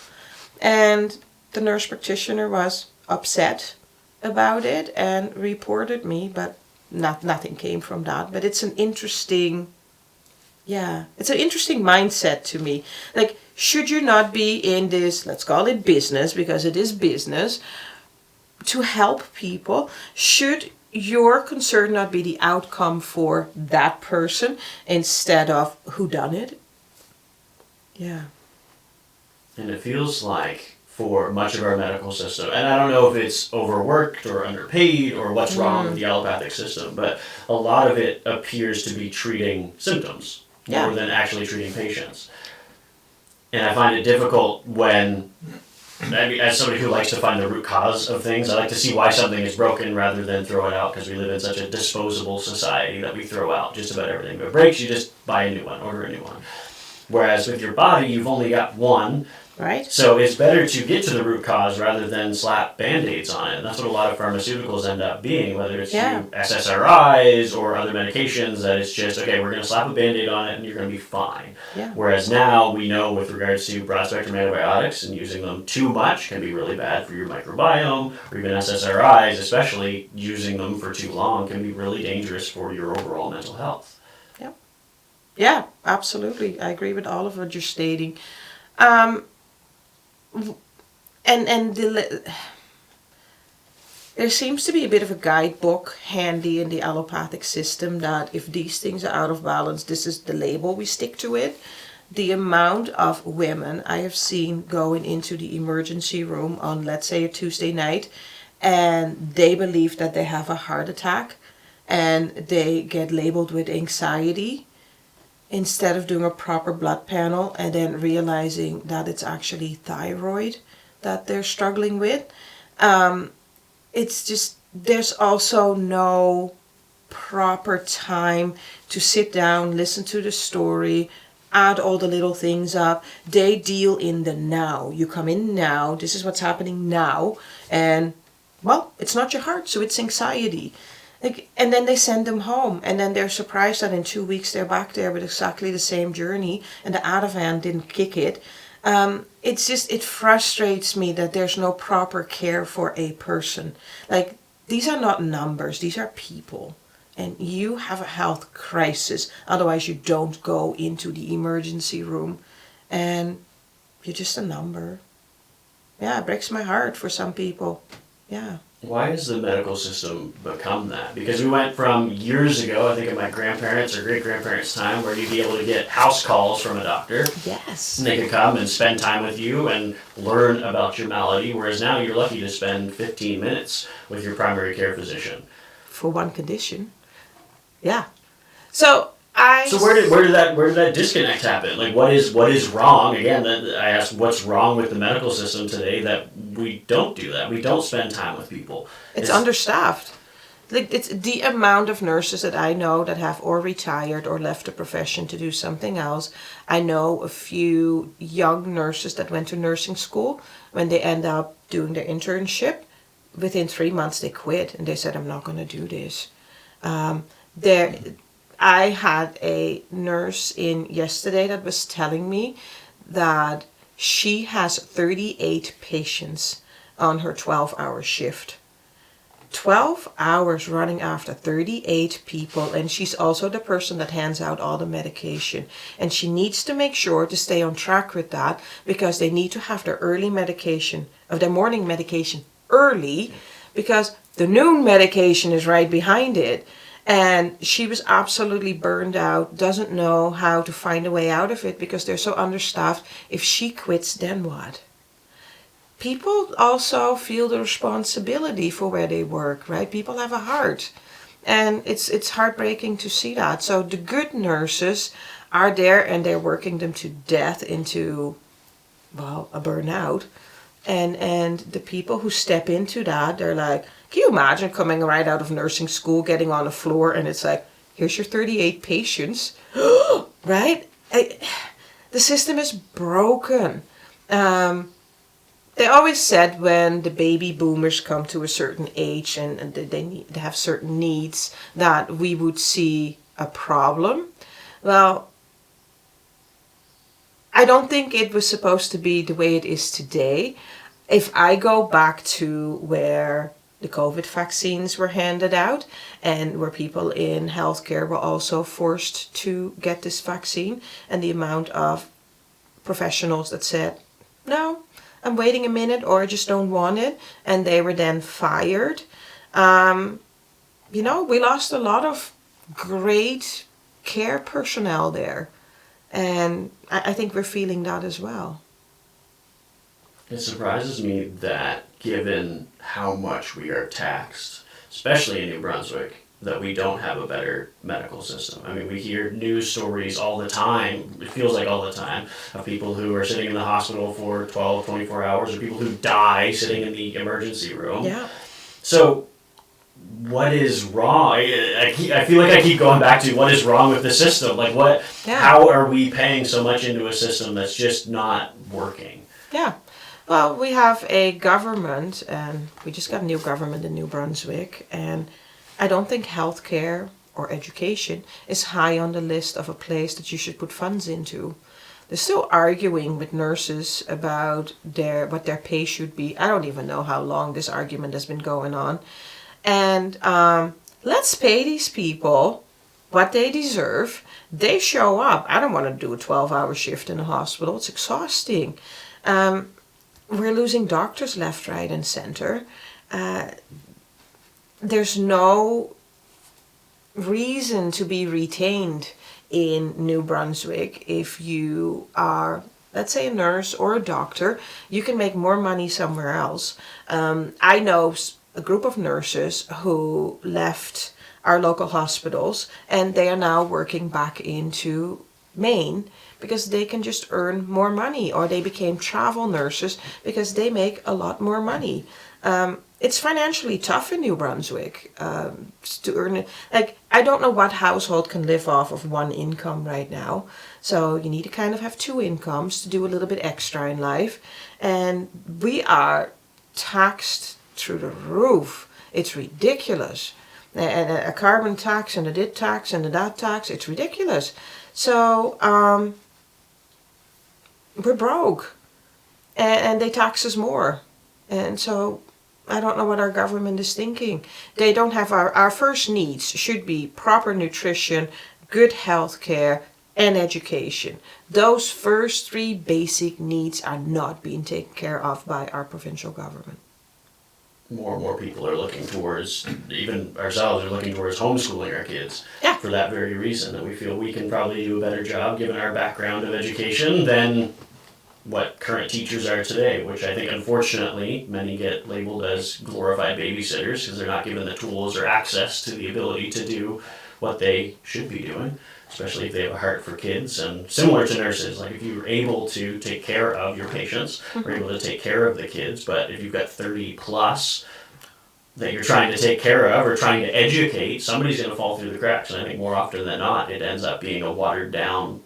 S1: And the nurse practitioner was upset about it and reported me, but nothing came from that. But it's an interesting mindset to me. Like, should you not be in this, let's call it business, because it is business, to help people? Should your concern not be the outcome for that person instead of who done it. Yeah.
S4: And it feels like for much of our medical system, and I don't know if it's overworked or underpaid or what's wrong with the allopathic system, but a lot of it appears to be treating symptoms more than actually treating patients. And I find it difficult when, I mean, as somebody who likes to find the root cause of things, I like to see why something is broken rather than throw it out, because we live in such a disposable society that we throw out just about everything. If it breaks, you just buy a new one, order a new one. Whereas with your body, you've only got one.
S1: Right.
S4: So it's better to get to the root cause rather than slap Band-Aids on it. And that's what a lot of pharmaceuticals end up being, whether it's SSRIs or other medications, that it's just, okay, we're going to slap a Band-Aid on it and you're going to be fine.
S1: Yeah.
S4: Whereas now we know with regards to broad-spectrum antibiotics and using them too much can be really bad for your microbiome, or even SSRIs, especially using them for too long, can be really dangerous for your overall mental health.
S1: Yep. Yeah, absolutely. I agree with all of what you're stating. There seems to be a bit of a guidebook handy in the allopathic system that if these things are out of balance, this is the label, we stick to it. The amount of women I have seen going into the emergency room on, let's say, a Tuesday night, and they believe that they have a heart attack and they get labeled with anxiety, instead of doing a proper blood panel and then realizing that it's actually thyroid that they're struggling with. It's just, there's also no proper time to sit down, listen to the story, add all the little things up. They deal in the now. You come in now, this is what's happening now, and well, it's not your heart, so it's anxiety. And then they send them home, and then they're surprised that in 2 weeks they're back there with exactly the same journey, and the Ativan didn't kick it. It's just, it frustrates me that there's no proper care for a person. Like, these are not numbers, these are people. And you have a health crisis, otherwise you don't go into the emergency room, and you're just a number. Yeah, it breaks my heart for some people. Yeah.
S4: Why has the medical system become that? Because we went from years ago, I think of my grandparents or great-grandparents' time, where you'd be able to get house calls from a doctor.
S1: Yes.
S4: And they could come and spend time with you and learn about your malady, whereas now you're lucky to spend 15 minutes with your primary care physician.
S1: For one condition. Yeah. So
S4: where did that disconnect happen? Like, what is wrong? Again, I asked what's wrong with the medical system today that we don't do that. We don't spend time with people.
S1: It's understaffed. Like, it's the amount of nurses that I know that have or retired or left the profession to do something else. I know a few young nurses that went to nursing school. When they end up doing their internship, within 3 months they quit and they said, I'm not going to do this. I had a nurse in yesterday that was telling me that she has 38 patients on her 12-hour shift. 12 hours running after 38 people, and she's also the person that hands out all the medication. And she needs to make sure to stay on track with that, because they need to have their early medication, of their morning medication early, because the noon medication is right behind it. And she was absolutely burned out, doesn't know how to find a way out of it because they're so understaffed. If she quits, then what? People also feel the responsibility for where they work, right? People have a heart. And it's heartbreaking to see that. So the good nurses are there and they're working them to death into, well, a burnout. And the people who step into that, they're like, can you imagine coming right out of nursing school, getting on the floor, and it's like, here's your 38 patients, right? The system is broken. They always said when the baby boomers come to a certain age and they have certain needs that we would see a problem. Well, I don't think it was supposed to be the way it is today. If I go back to where the COVID vaccines were handed out and where people in healthcare were also forced to get this vaccine, and the amount of professionals that said, no, I'm waiting a minute, or I just don't want it, and they were then fired. we lost a lot of great care personnel there. And I think we're feeling that as well.
S4: It surprises me that given how much we are taxed, especially in New Brunswick, that we don't have a better medical system. I mean, we hear news stories all the time, it feels like all the time, of people who are sitting in the hospital for 12, 24 hours, or people who die sitting in the emergency room.
S1: Yeah.
S4: So, what is wrong? I feel like I keep going back to what is wrong with the system. Like, how are we paying so much into a system that's just not working?
S1: Yeah. Well, we have a government, and we just got a new government in New Brunswick, and I don't think healthcare or education is high on the list of a place that you should put funds into. They're still arguing with nurses about what their pay should be. I don't even know how long this argument has been going on. And let's pay these people what they deserve. They show up. I don't want to do a 12-hour shift in a hospital. It's exhausting. We're losing doctors left, right, and center. There's no reason to be retained in New Brunswick. If you are, let's say, a nurse or a doctor, you can make more money somewhere else. I know a group of nurses who left our local hospitals, and they are now working back into Maine because they can just earn more money, or they became travel nurses because they make a lot more money. It's financially tough in New Brunswick to earn it. Like, I don't know what household can live off of one income right now. So you need to kind of have two incomes to do a little bit extra in life. And we are taxed through the roof. It's ridiculous. And a carbon tax and a dit tax and a that tax, it's ridiculous. So we're broke. And they tax us more. And so I don't know what our government is thinking. They don't have our first needs should be proper nutrition, good health care, and education. Those first three basic needs are not being taken care of by our provincial government.
S4: More and more people are looking towards, even ourselves are looking towards homeschooling our kids for that very reason, that we feel we can probably do a better job given our background of education than what current teachers are today, which I think unfortunately many get labeled as glorified babysitters because they're not given the tools or access to the ability to do what they should be doing, especially if they have a heart for kids. And similar to nurses, like if you're able to take care of your patients, or able to take care of the kids, but if you've got 30 plus that you're trying to take care of or trying to educate, somebody's going to fall through the cracks. And I think more often than not, it ends up being a watered down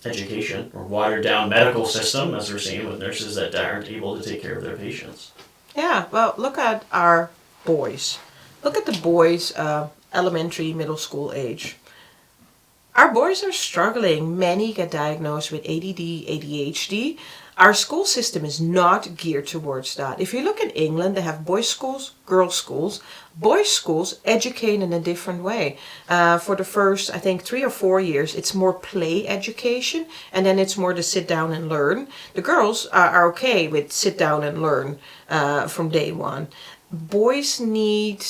S4: education or watered down medical system, as we're seeing with nurses that aren't able to take care of their patients.
S1: Yeah, well, look at our boys. Look at the boys, elementary, middle school age. Our boys are struggling. Many get diagnosed with ADD, ADHD. Our school system is not geared towards that. If you look in England, they have boys' schools, girls' schools. Boys' schools educate in a different way. For the first, I think, 3 or 4 years, it's more play education, and then it's more to sit down and learn. The girls are okay with sit down and learn from day one. Boys need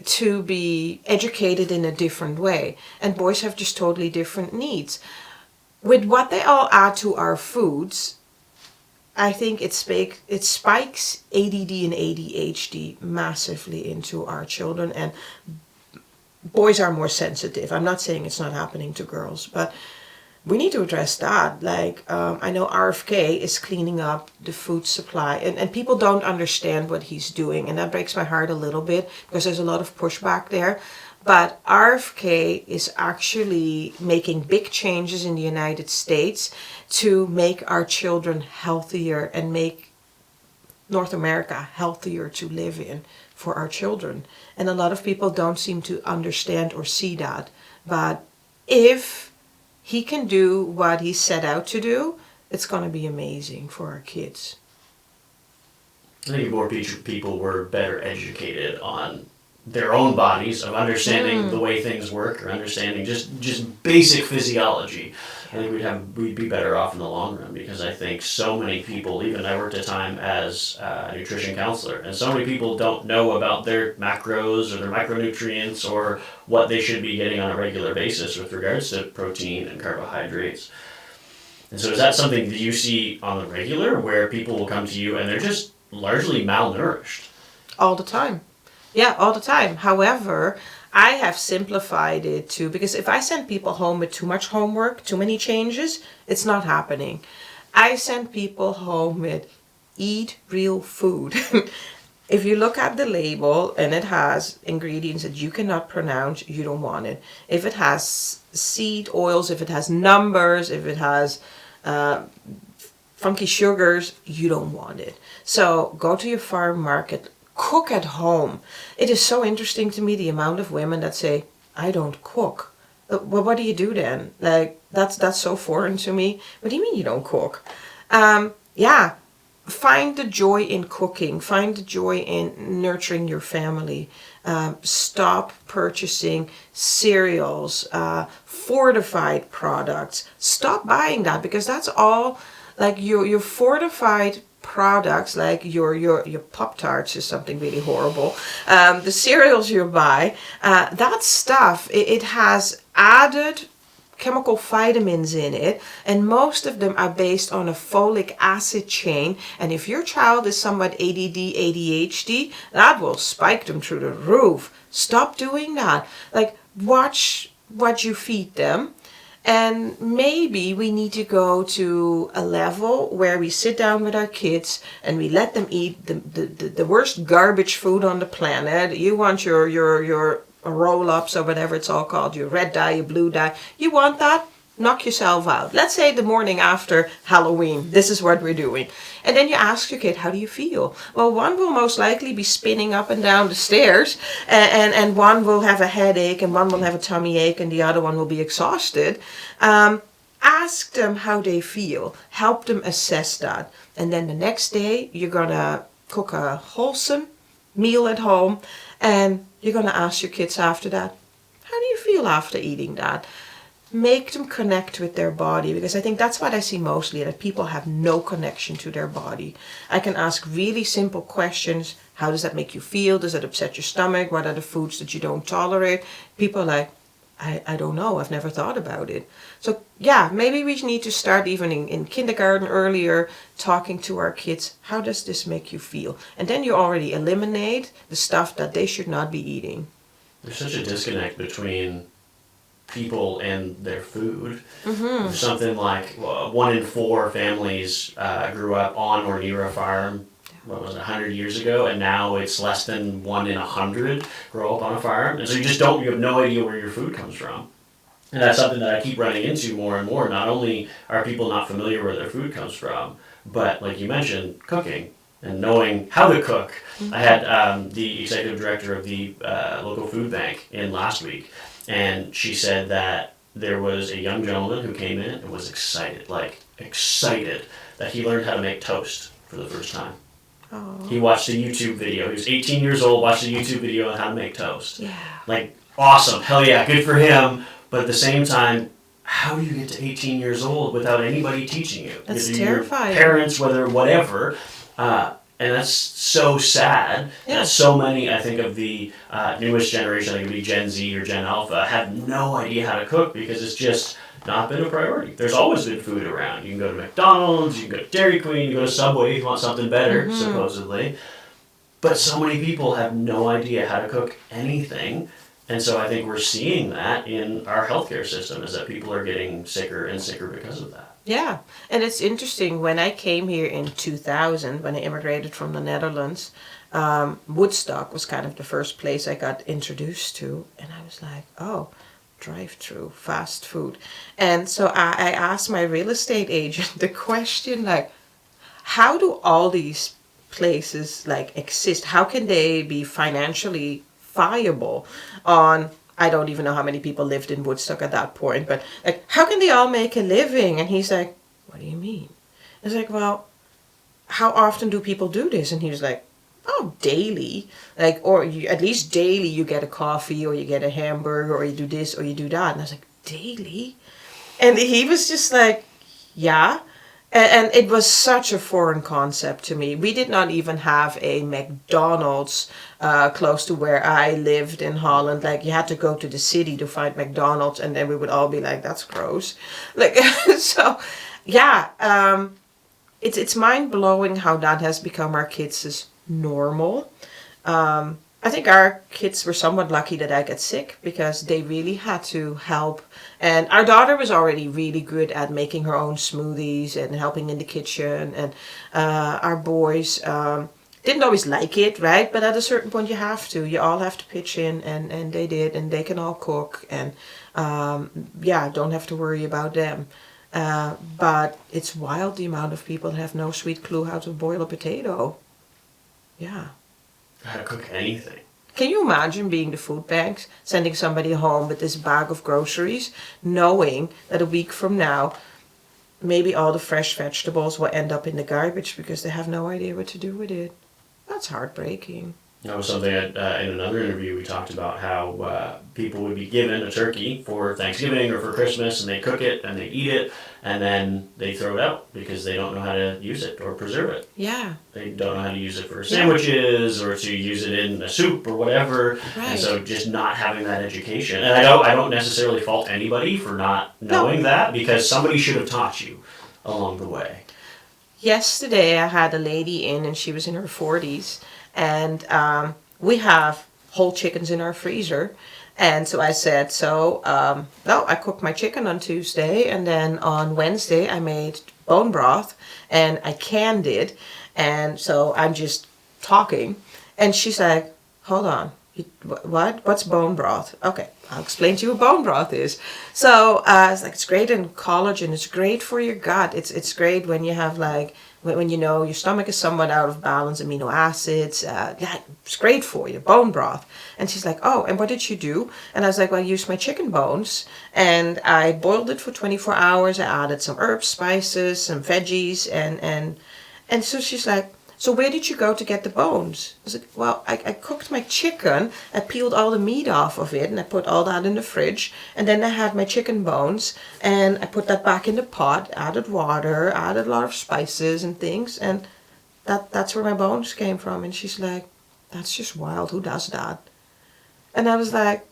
S1: to be educated in a different way, and boys have just totally different needs. With what they all add to our foods, I think it spikes ADD and ADHD massively into our children, and boys are more sensitive. I'm not saying it's not happening to girls, but we need to address that. Like, I know RFK is cleaning up the food supply, and people don't understand what he's doing, and that breaks my heart a little bit because there's a lot of pushback there. But RFK is actually making big changes in the United States to make our children healthier and make North America healthier to live in for our children. And a lot of people don't seem to understand or see that. But if he can do what he set out to do, it's going to be amazing for our kids.
S4: I think if more people were better educated on their own bodies, of understanding the way things work, or understanding just basic physiology, I think we'd be better off in the long run, because I think so many people, even I worked a time as a nutrition counselor, and so many people don't know about their macros or their micronutrients or what they should be getting on a regular basis with regards to protein and carbohydrates. And so is that something that you see on the regular, where people will come to you and they're just largely malnourished?
S1: All the time. Yeah, all the time. However, I have simplified it too, because if I send people home with too much homework, too many changes, it's not happening. I send people home with eat real food. If you look at the label and it has ingredients that you cannot pronounce, you don't want it. If it has seed oils, if it has numbers, if it has funky sugars, you don't want it. So go to your farm market, cook at home. It is so interesting to me, the amount of women that say, I don't cook. Well, what do you do then? Like, that's so foreign to me. What do you mean you don't cook? Yeah, find the joy in cooking. Find the joy in nurturing your family. Stop purchasing cereals, fortified products. Stop buying that, because that's all, like, your fortified products, like your Pop-Tarts is something really horrible. The cereals you buy, that stuff, it has added chemical vitamins in it, and most of them are based on a folic acid chain, and if your child is somewhat ADD, ADHD, that will spike them through the roof. Stop doing that. Like, watch what you feed them. And maybe we need to go to a level where we sit down with our kids and we let them eat the worst garbage food on the planet. You want your roll-ups or whatever it's all called, your red dye, your blue dye. You want that? Knock yourself out. Let's say the morning after Halloween, this is what we're doing. And then you ask your kid, how do you feel? Well, one will most likely be spinning up and down the stairs, and one will have a headache, and one will have a tummy ache, and the other one will be exhausted. Ask them how they feel. Help them assess that. And then the next day, you're going to cook a wholesome meal at home, and you're going to ask your kids after that, how do you feel after eating that? Make them connect with their body, because I think that's what I see mostly, that people have no connection to their body. I can ask really simple questions. How does that make you feel? Does it upset your stomach? What are the foods that you don't tolerate? People are like, I don't know. I've never thought about it. So yeah, maybe we need to start even in kindergarten earlier, talking to our kids. How does this make you feel? And then you already eliminate the stuff that they should not be eating.
S4: There's such a disconnect between people and their food. There's something like 1 in 4 families grew up on or near a farm. What was it, 100 years ago, and now it's less than 1 in 100 grow up on a farm, and so you have no idea where your food comes from. And that's something that I keep running into more and more. Not only are people not familiar where their food comes from, but like you mentioned, cooking and knowing how to cook. I had the executive director of the local food bank in last week, and she said that there was a young gentleman who came in and was excited that he learned how to make toast for the first time.
S1: Oh.
S4: He watched a YouTube video. He was 18 years old, watched a YouTube video on how to make toast.
S1: Yeah.
S4: Like, awesome. Hell yeah, good for him. But at the same time, how do you get to 18 years old without anybody teaching you?
S1: That's
S4: Either
S1: terrifying.
S4: Your parents, whatever. And that's so sad.
S1: Yeah.
S4: That so many, I think, of the newest generation, I think it would be Gen Z or Gen Alpha, have no idea how to cook because it's just not been a priority. There's always been food around. You can go to McDonald's, you can go to Dairy Queen, you can go to Subway if you want something better, supposedly. But so many people have no idea how to cook anything. And so I think we're seeing that in our healthcare system, is that people are getting sicker and sicker because of that.
S1: Yeah, and it's interesting, when I came here in 2000, when I immigrated from the Netherlands, Woodstock was kind of the first place I got introduced to, and I was like, oh, drive-through, fast food. And so I asked my real estate agent the question, like, how do all these places like exist? How can they be financially viable on, I don't even know how many people lived in Woodstock at that point, but like, how can they all make a living? And he's like, what do you mean? It's like, well, how often do people do this? And he was like, Oh, daily. Like, or you, at least daily you get a coffee or you get a hamburger or you do this or you do that. And I was like, daily? And he was just like, yeah. And it was such a foreign concept to me. We did not even have a McDonald's close to where I lived in Holland. Like, you had to go to the city to find McDonald's, and then we would all be like, that's gross. Like, so, yeah. It's mind blowing how that has become our kids' normal. I think our kids were somewhat lucky that I got sick because they really had to help. And our daughter was already really good at making her own smoothies and helping in the kitchen. And our boys didn't always like it, right? But at a certain point you have to. You all have to pitch in, and they did. And they can all cook. And yeah, don't have to worry about them. But it's wild the amount of people that have no sweet clue how to boil a potato. Yeah.
S4: How to cook anything.
S1: Can you imagine being the food banks, sending somebody home with this bag of groceries, knowing that a week from now, maybe all the fresh vegetables will end up in the garbage because they have no idea what to do with it? That's heartbreaking.
S4: That was something in another interview we talked about, how people would be given a turkey for Thanksgiving or for Christmas, and they cook it and they eat it, and then they throw it out because they don't know how to use it or preserve it.
S1: Yeah.
S4: They don't know how to use it for sandwiches or to use it in a soup or whatever.
S1: Right.
S4: And so just not having that education. And I don't necessarily fault anybody for not knowing that, because somebody should have taught you along the way.
S1: Yesterday I had a lady in, and she was in her 40s, and we have whole chickens in our freezer. And so I said, no, I cooked my chicken on Tuesday, and then on Wednesday I made bone broth, and I canned it. And so I'm just talking, and she's like, hold on, what? What's bone broth? Okay, I'll explain to you what bone broth is. So it's like, it's great in collagen. It's great for your gut. It's great when you have like, when you know your stomach is somewhat out of balance, amino acids. Yeah, it's great for you, bone broth. And she's like, oh, and what did you do? And I was like, well, I used my chicken bones and I boiled it for 24 hours. I added some herbs, spices, some veggies, and so she's like, so where did you go to get the bones? I was like, well, I cooked my chicken. I peeled all the meat off of it and I put all that in the fridge. And then I had my chicken bones and I put that back in the pot, added water, added a lot of spices and things. And that's where my bones came from. And she's like, that's just wild. Who does that? And I was like,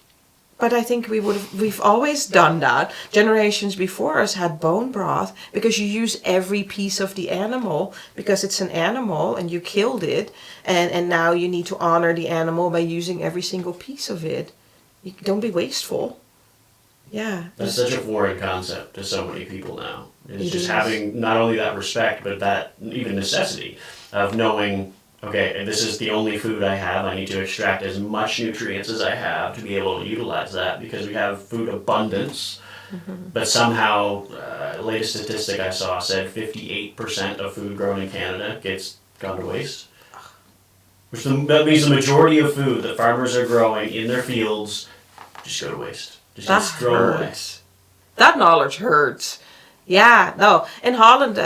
S1: but I think we've always done that. Generations before us had bone broth because you use every piece of the animal because it's an animal and you killed it. And now you need to honor the animal by using every single piece of it. You don't be wasteful. Yeah.
S4: That's such a foreign concept to so many people now. It's just
S1: is.
S4: having not only that respect, but that even necessity of knowing, okay, and this is the only food I have. I need to extract as much nutrients as I have to be able to utilize that because we have food abundance. Mm-hmm. But somehow, the latest statistic I saw said 58% of food grown in Canada gets gone to waste. Which that means the majority of food that farmers are growing in their fields just go to waste. Just gets thrown away.
S1: That knowledge hurts. Yeah, no. In Holland,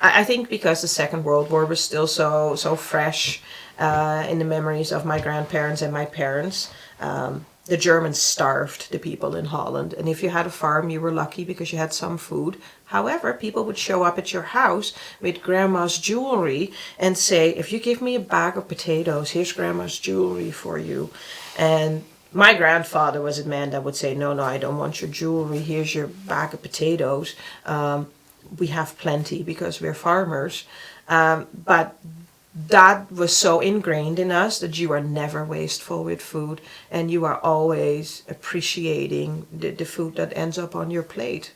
S1: I think because the Second World War was still so fresh in the memories of my grandparents and my parents, the Germans starved the people in Holland. And if you had a farm, you were lucky because you had some food. However, people would show up at your house with grandma's jewelry and say, if you give me a bag of potatoes, here's grandma's jewelry for you. And my grandfather was a man that would say, no, I don't want your jewelry. Here's your bag of potatoes. We have plenty because we're farmers. But that was so ingrained in us that you are never wasteful with food and you are always appreciating the food that ends up on your plate.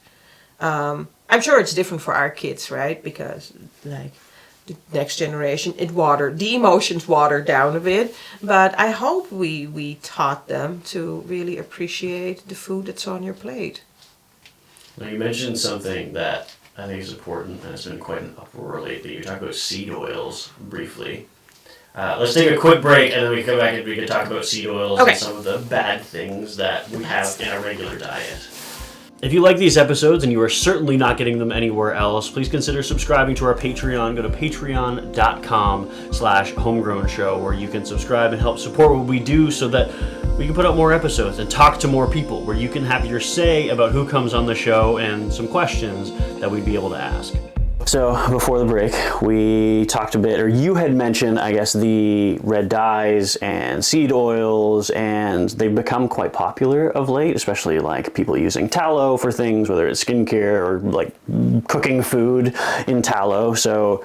S1: I'm sure it's different for our kids, right? Because like the next generation, the emotions water down a bit. But I hope we taught them to really appreciate the food that's on your plate.
S4: Now you mentioned something that I think is important, and it's been quite an uproar lately. You talked about seed oils briefly. Let's take a quick break, and then we can come back and we can talk about seed oils and some of the bad things that we have in our regular diet. If you like these episodes and you are certainly not getting them anywhere else, please consider subscribing to our Patreon. Go to patreon.com/Homegrown Show, where you can subscribe and help support what we do so that we can put out more episodes and talk to more people, where you can have your say about who comes on the show and some questions that we'd be able to ask. So before the break, we talked a bit, or you had mentioned, I guess, the red dyes and seed oils, and they've become quite popular of late, especially like people using tallow for things, whether it's skincare or like cooking food in tallow. So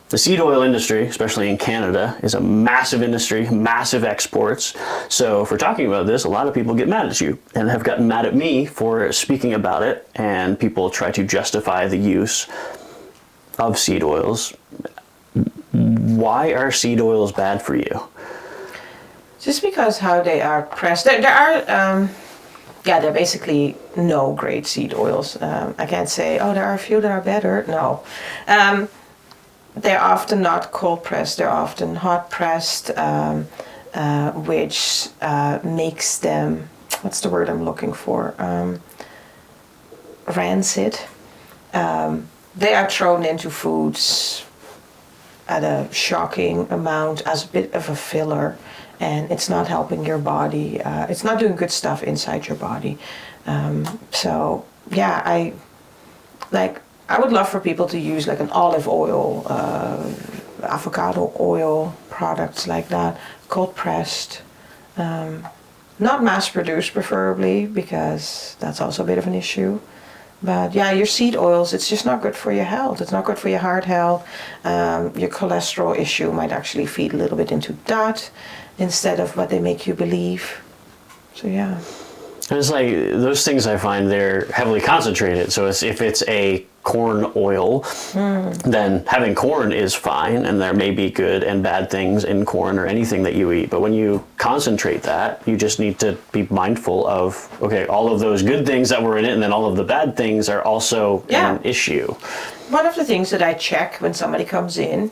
S4: the seed oil industry, especially in Canada, is a massive industry, massive exports. So if we're talking about this, a lot of people get mad at you and have gotten mad at me for speaking about it, and people try to justify the use of seed oils. Why are seed oils bad for you?
S1: Just because how they are pressed. There are, there are basically no great seed oils. I can't say, oh, there are a few that are better. No. They're often not cold pressed, they're often hot pressed, which makes them, what's the word I'm looking for? Rancid. They are thrown into foods at a shocking amount as a bit of a filler, and it's not helping your body. It's not doing good stuff inside your body. So yeah, I would love for people to use like an olive oil, avocado oil, products like that, cold pressed, not mass produced preferably, because that's also a bit of an issue. But yeah, your seed oils, it's just not good for your health. It's not good for your heart health. Your cholesterol issue might actually feed a little bit into that instead of what they make you believe. So yeah.
S4: And it's like those things, I find they're heavily concentrated. So if it's a corn oil, then having corn is fine, and there may be good and bad things in corn or anything that you eat. But when you concentrate that, you just need to be mindful of, okay, all of those good things that were in it, and then all of the bad things are also an issue.
S1: One of the things that I check when somebody comes in,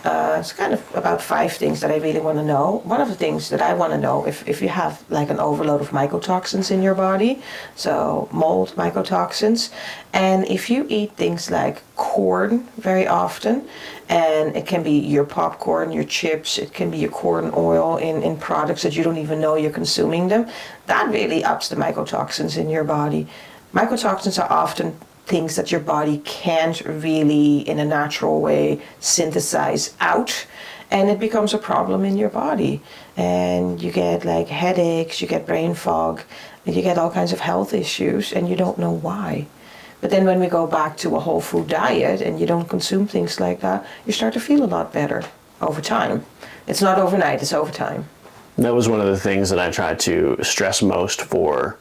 S1: it's kind of about 5 things that I really want to know. One of the things that I want to know if you have like an overload of mycotoxins in your body, so mold mycotoxins, and if you eat things like corn very often, and it can be your popcorn, your chips, it can be your corn oil in products that you don't even know you're consuming them, that really ups the mycotoxins in your body. Mycotoxins are often things that your body can't really in a natural way synthesize out, and it becomes a problem in your body, and you get like headaches, you get brain fog, and you get all kinds of health issues, and you don't know why. But then when we go back to a whole food diet and you don't consume things like that, you start to feel a lot better over time. It's not overnight, it's over time.
S4: That was one of the things that I tried to stress most for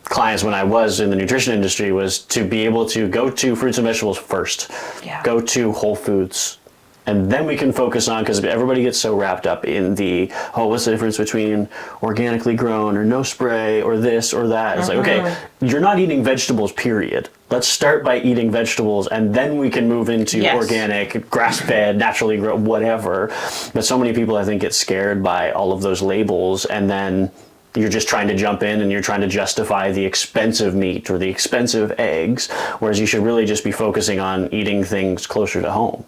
S4: clients when I was in the nutrition industry, was to be able to go to fruits and vegetables first. Yeah. Go to whole foods. And then we can focus on, because everybody gets so wrapped up in the, oh, what's the difference between organically grown or no spray or this or that? It's like, okay, you're not eating vegetables, period. Let's start by eating vegetables, and then we can move into organic, grass-fed, naturally grown, whatever. But so many people, I think, get scared by all of those labels, and then you're just trying to jump in and you're trying to justify the expensive meat or the expensive eggs, whereas you should really just be focusing on eating things closer to home.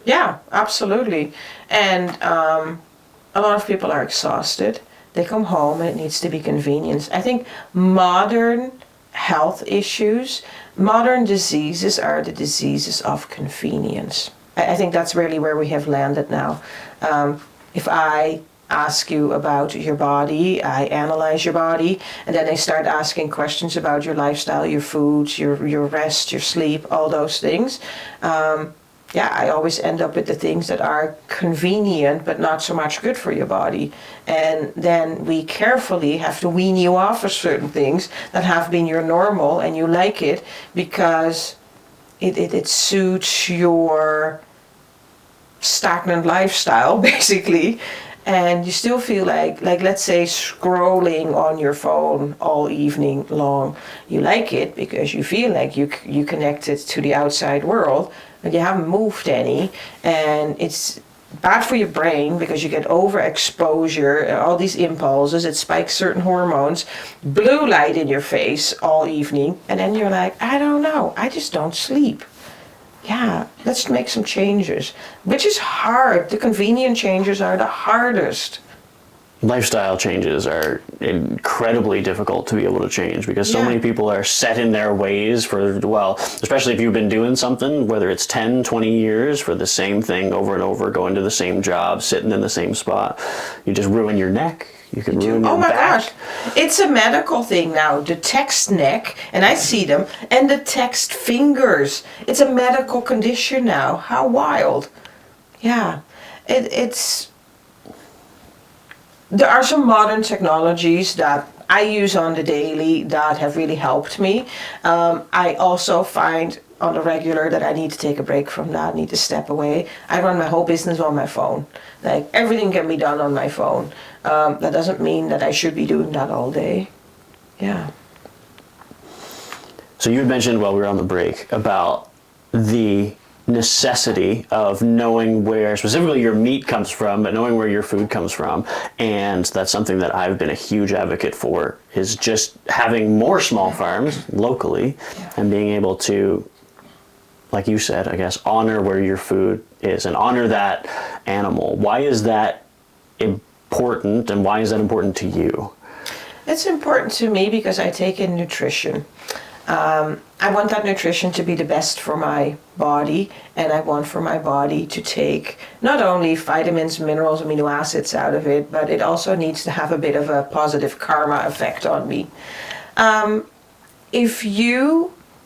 S1: Yeah, absolutely. And a lot of people are exhausted. They come home and it needs to be convenience. I think modern health issues, modern diseases are the diseases of convenience. I think that's really where we have landed now. If I ask you about your body, I analyze your body, and then I start asking questions about your lifestyle, your foods, your rest, your sleep, all those things. I always end up with the things that are convenient but not so much good for your body. And then we carefully have to wean you off of certain things that have been your normal and you like it because it suits your stagnant lifestyle, basically. And you still feel like let's say scrolling on your phone all evening long. You like it because you feel like you connected to the outside world, but you haven't moved any, and it's bad for your brain because you get overexposure, all these impulses, it spikes certain hormones, blue light in your face all evening, and then you're like, I don't know, I just don't sleep. Yeah, let's make some changes, which is hard. The convenient changes are the hardest.
S4: Lifestyle changes are incredibly difficult to be able to change because so
S1: Yeah.
S4: many people are set in their ways for, well, especially if you've been doing something, whether it's 10, 20 years for the same thing over and over, going to the same job, sitting in the same spot. You just ruin your neck. You can ruin your
S1: Oh my
S4: back.
S1: gosh, it's a medical thing now. The text neck, and I see them, and the text fingers. It's a medical condition now. How wild. Yeah, it's... There are some modern technologies that I use on the daily that have really helped me. I also find on the regular that I need to take a break from that, I need to step away. I run my whole business on my phone. Like, everything can be done on my phone. That doesn't mean that I should be doing that all day. Yeah.
S4: So you had mentioned while we were on the break about the necessity of knowing where specifically your meat comes from, but knowing where your food comes from. And that's something that I've been a huge advocate for, is just having more small farms locally and being able to, like you said, I guess, honor where your food is and honor that animal. Why is that important, and why is that important to you?
S1: It's important to me because I take in nutrition. I want that nutrition to be the best for my body, and I want for my body to take not only vitamins, minerals, amino acids out of it, but it also needs to have a bit of a positive karma effect on me.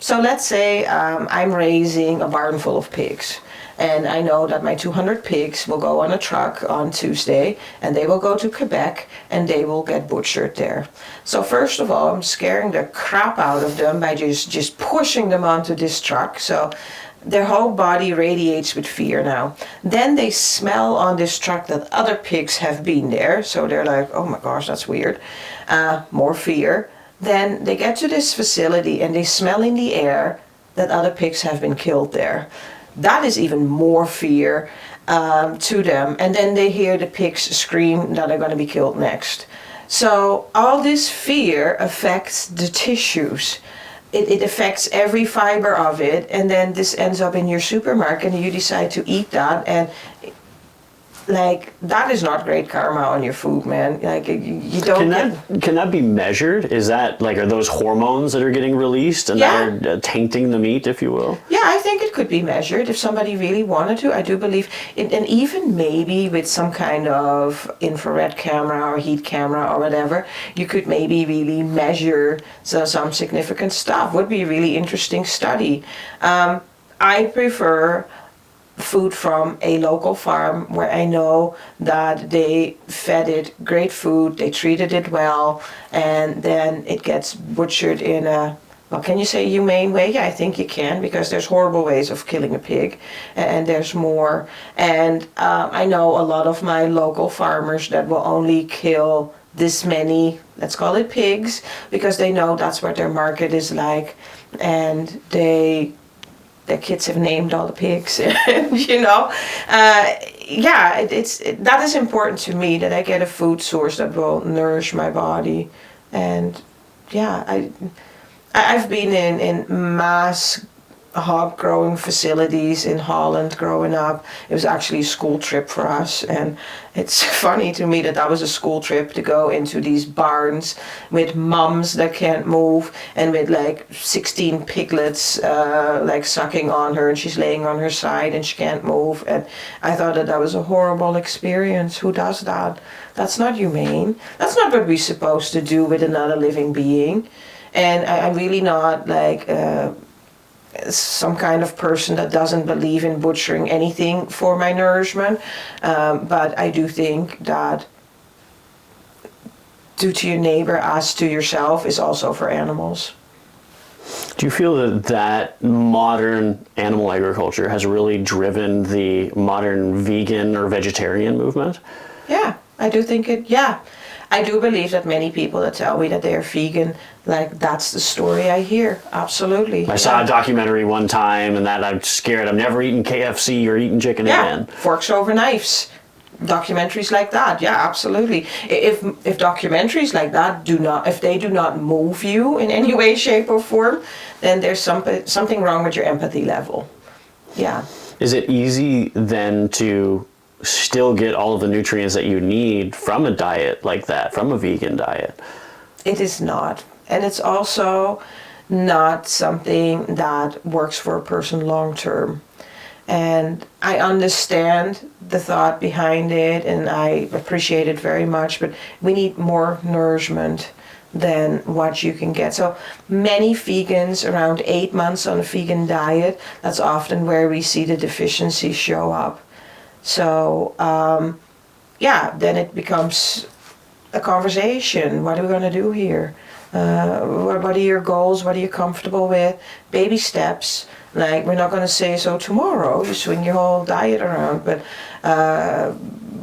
S1: So let's say I'm raising a barn full of pigs. And I know that my 200 pigs will go on a truck on Tuesday, and they will go to Quebec, and they will get butchered there. So first of all, I'm scaring the crap out of them by just pushing them onto this truck. So their whole body radiates with fear now. Then they smell on this truck that other pigs have been there. So they're like, oh my gosh, that's weird. More fear. Then they get to this facility, and they smell in the air that other pigs have been killed there. That is even more fear to them. And then they hear the pigs scream that they're going to be killed next. So all this fear affects the tissues. It affects every fiber of it. And then this ends up in your supermarket, and you decide to eat that. And like, that is not great karma on your food, man. Like, you don't
S4: Can that be measured? Is that, like, are those hormones that are getting released and that are tainting the meat, if you will?
S1: Yeah, I think it could be measured if somebody really wanted to. I do believe it, and even maybe with some kind of infrared camera or heat camera or whatever, you could maybe really measure some significant stuff. Would be a really interesting study. I prefer food from a local farm where I know that they fed it great food, they treated it well, and then it gets butchered in a, well, can you say humane way? Yeah, I think you can, because there's horrible ways of killing a pig, and there's more. And I know a lot of my local farmers that will only kill this many, let's call it pigs, because they know that's what their market is like, and their kids have named all the pigs, you know. That is important to me, that I get a food source that will nourish my body. And yeah, I've been in mass hog growing facilities in Holland growing up. It was actually a school trip for us, and it's funny to me that was a school trip to go into these barns with mums that can't move, and with like 16 piglets like sucking on her, and she's laying on her side and she can't move. And I thought that was a horrible experience. Who does that? That's not humane. That's not what we're supposed to do with another living being. And I'm really not like some kind of person that doesn't believe in butchering anything for my nourishment, but I do think that do to your neighbor as to yourself is also for animals.
S4: Do you feel that modern animal agriculture has really driven the modern vegan or vegetarian movement?
S1: Yeah, I do think it, yeah. I do believe that many people that tell me that they're vegan, like that's the story I hear. Absolutely.
S4: I saw a documentary one time, and that I'm scared. I'm never eating KFC or eating chicken again.
S1: Forks over knives. Documentaries like that, yeah, absolutely. If documentaries like that do not move you in any way, shape, or form, then there's something wrong with your empathy level. Yeah.
S4: Is it easy then to still get all of the nutrients that you need from a diet like that, from a vegan diet?
S1: It is not, and it's also not something that works for a person long term. And I understand the thought behind it, and I appreciate it very much, but we need more nourishment than what you can get. So many vegans, around 8 months on a vegan diet, that's often where we see the deficiencies show up. So, then it becomes a conversation. What are we going to do here? What are your goals? What are you comfortable with? Baby steps. Like, we're not going to say, so tomorrow you swing your whole diet around, but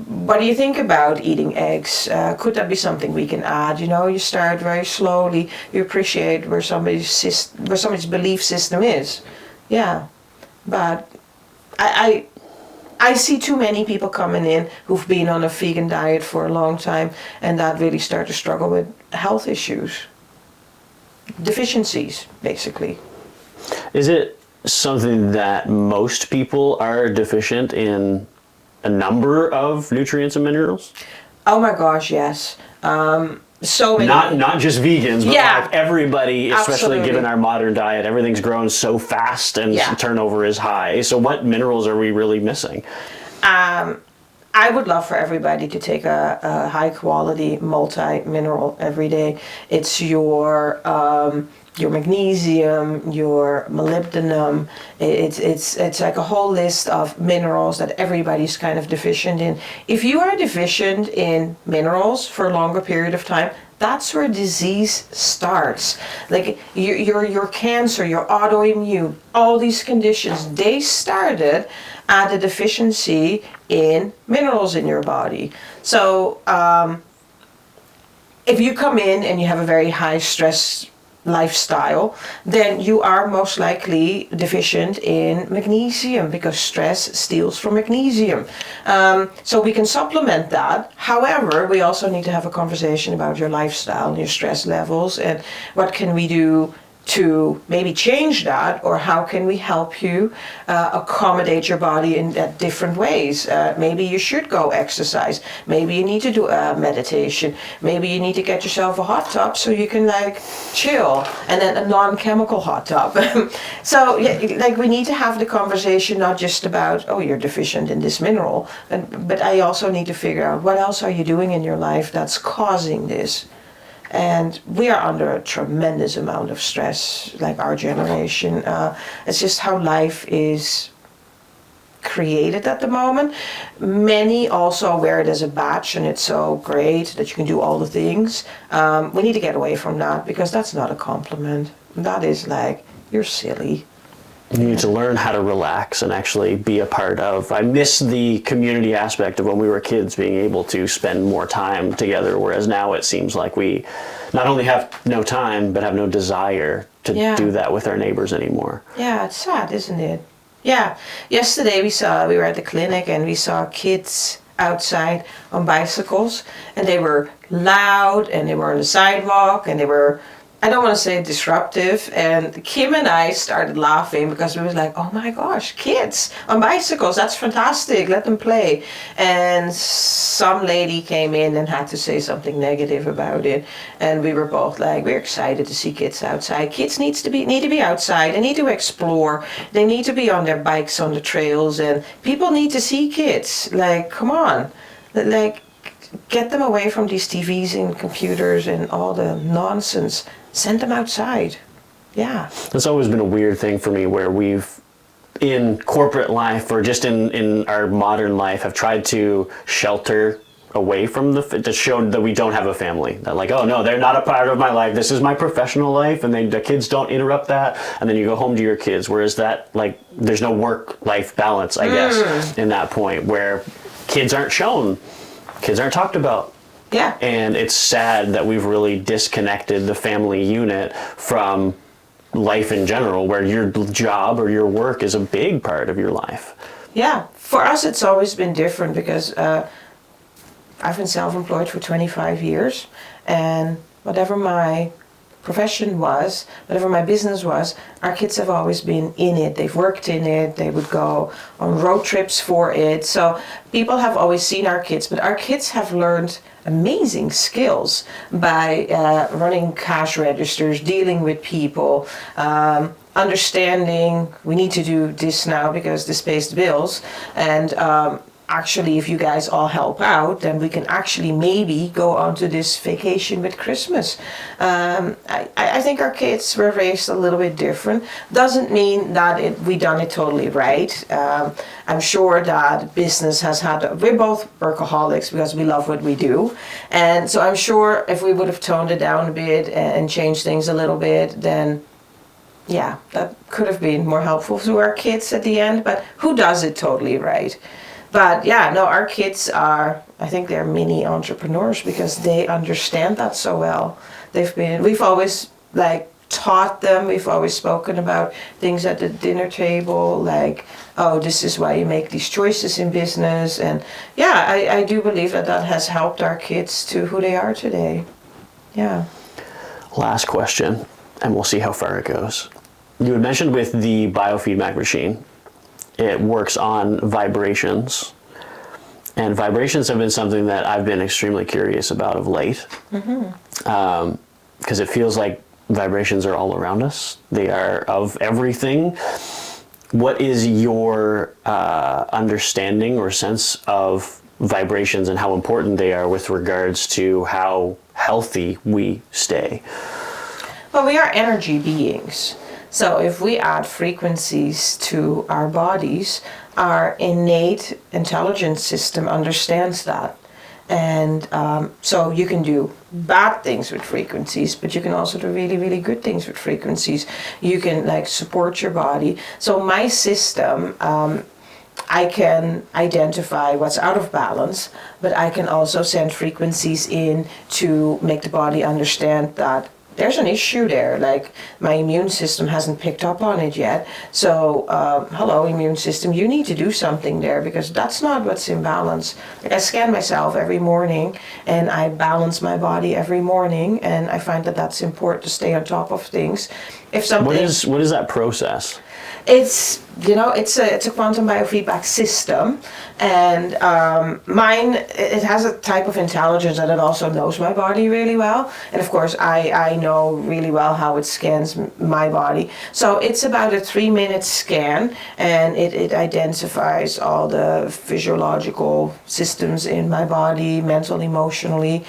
S1: what do you think about eating eggs? Could that be something we can add? You start very slowly. You appreciate where somebody's belief system is. Yeah, but I see too many people coming in who've been on a vegan diet for a long time and that really start to struggle with health issues. Deficiencies, basically.
S4: Is it something that most people are deficient in a number of nutrients and minerals?
S1: Oh my gosh, yes. So many.
S4: Not just vegans, but like everybody, especially
S1: Absolutely.
S4: given our modern diet, everything's grown so fast and turnover is high. So what minerals are we really missing?
S1: I would love for everybody to take a high quality multi-mineral every day. It's your magnesium, your molybdenum. It's like a whole list of minerals that everybody's kind of deficient in. If you are deficient in minerals for a longer period of time, that's where disease starts. Like your cancer, your autoimmune, all these conditions, they started at a deficiency in minerals in your body. So if you come in and you have a very high stress lifestyle, then you are most likely deficient in magnesium because stress steals from magnesium. So we can supplement that. However, we also need to have a conversation about your lifestyle and your stress levels and what can we do to maybe change that, or how can we help you accommodate your body in different ways. Maybe you should go exercise. Maybe you need to do meditation. Maybe you need to get yourself a hot tub so you can chill, and then a non-chemical hot tub. So we need to have the conversation not just about, oh, you're deficient in this mineral, but I also need to figure out what else are you doing in your life that's causing this. And we are under a tremendous amount of stress, like our generation. It's just how life is created at the moment. Many also wear it as a badge, and it's so great that you can do all the things. We need to get away from that because that's not a compliment. That is like, you're silly.
S4: You need to learn how to relax and actually be a part of. I miss the community aspect of when we were kids, being able to spend more time together, whereas now it seems like we not only have no time, but have no desire to do that with our neighbors anymore.
S1: Yeah, it's sad, isn't it? Yeah. Yesterday we were at the clinic and we saw kids outside on bicycles, and they were loud and they were on the sidewalk and they were, I don't want to say disruptive, and Kim and I started laughing because we was like, oh my gosh, kids on bicycles, that's fantastic, let them play. And some lady came in and had to say something negative about it, and we were both like, we're excited to see kids outside. Kids need to be outside, they need to explore, they need to be on their bikes on the trails, and people need to see kids. Like, come on, like, get them away from these TVs and computers and all the nonsense. Send them outside. Yeah.
S4: That's always been a weird thing for me, where we've, in corporate life or just in our modern life, have tried to shelter away from to show that we don't have a family. That like, oh no, they're not a part of my life. This is my professional life, and the kids don't interrupt that. And then you go home to your kids. Whereas that, like, there's no work-life balance, I guess, in that point, where kids aren't shown. Kids aren't talked about.
S1: Yeah.
S4: And it's sad that we've really disconnected the family unit from life in general, where your job or your work is a big part of your life.
S1: Yeah, for us it's always been different because I've been self-employed for 25 years, and whatever my profession was, whatever my business was, our kids have always been in it. They've worked in it. They would go on road trips for it. So people have always seen our kids, but our kids have learned amazing skills by running cash registers, dealing with people, understanding we need to do this now because this pays the bills, and actually if you guys all help out, then we can actually maybe go on to this vacation with Christmas. I think our kids were raised a little bit different. Doesn't mean that we done it totally right. I'm sure that business has had, we're both workaholics because we love what we do. And so I'm sure if we would have toned it down a bit and changed things a little bit, then yeah, that could have been more helpful to our kids at the end, but who does it totally right? But yeah, no, our kids are, I think they're mini entrepreneurs because they understand that so well. We've always like taught them, we've always spoken about things at the dinner table, like, oh, this is why you make these choices in business. And yeah, I do believe that has helped our kids to who they are today. Yeah.
S4: Last question, and we'll see how far it goes. You had mentioned with the biofeedback machine, it works on vibrations, and vibrations have been something that I've been extremely curious about of late, because it feels like vibrations are all around us. They are of everything. What is your understanding or sense of vibrations and how important they are with regards to how healthy we stay?
S1: Well, we are energy beings. So if we add frequencies to our bodies, our innate intelligence system understands that. And so you can do bad things with frequencies, but you can also do really, really good things with frequencies. You can like support your body. So my system, I can identify what's out of balance, but I can also send frequencies in to make the body understand that there's an issue there, like my immune system hasn't picked up on it yet. So, hello immune system, you need to do something there because that's not what's in balance. Like I scan myself every morning and I balance my body every morning, and I find that that's important to stay on top of things. If something,
S4: what is that process?
S1: It's it's a quantum biofeedback system, and mine, it has a type of intelligence that it also knows my body really well, and of course I know really well how it scans my body. So it's about a 3-minute scan, and it identifies all the physiological systems in my body, mental, emotionally.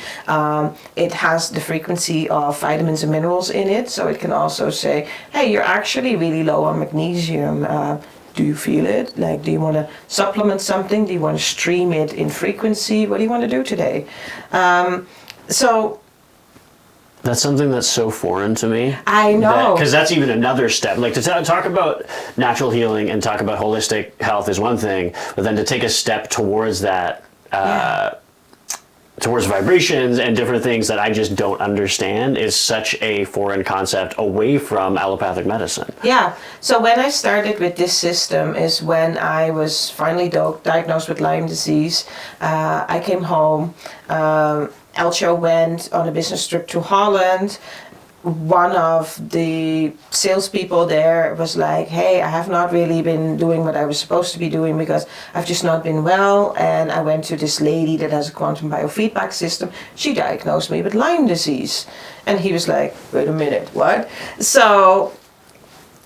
S1: It has the frequency of vitamins and minerals in it, so it can also say, hey, you're actually really low on magnesium. Do you feel it? Like, do you want to supplement something? Do you want to stream it in frequency? What do you want to do today? So
S4: that's something that's so foreign to me.
S1: I know.
S4: Because that's even another step. Like to talk about natural healing and talk about holistic health is one thing, but then to take a step towards that, towards vibrations and different things that I just don't understand is such a foreign concept away from allopathic medicine.
S1: Yeah. So when I started with this system is when I was finally diagnosed with Lyme disease. I came home. Elcho went on a business trip to Holland. One of the salespeople there was like, hey, I have not really been doing what I was supposed to be doing because I've just not been well. And I went to this lady that has a quantum biofeedback system. She diagnosed me with Lyme disease. And he was like, wait a minute, what? So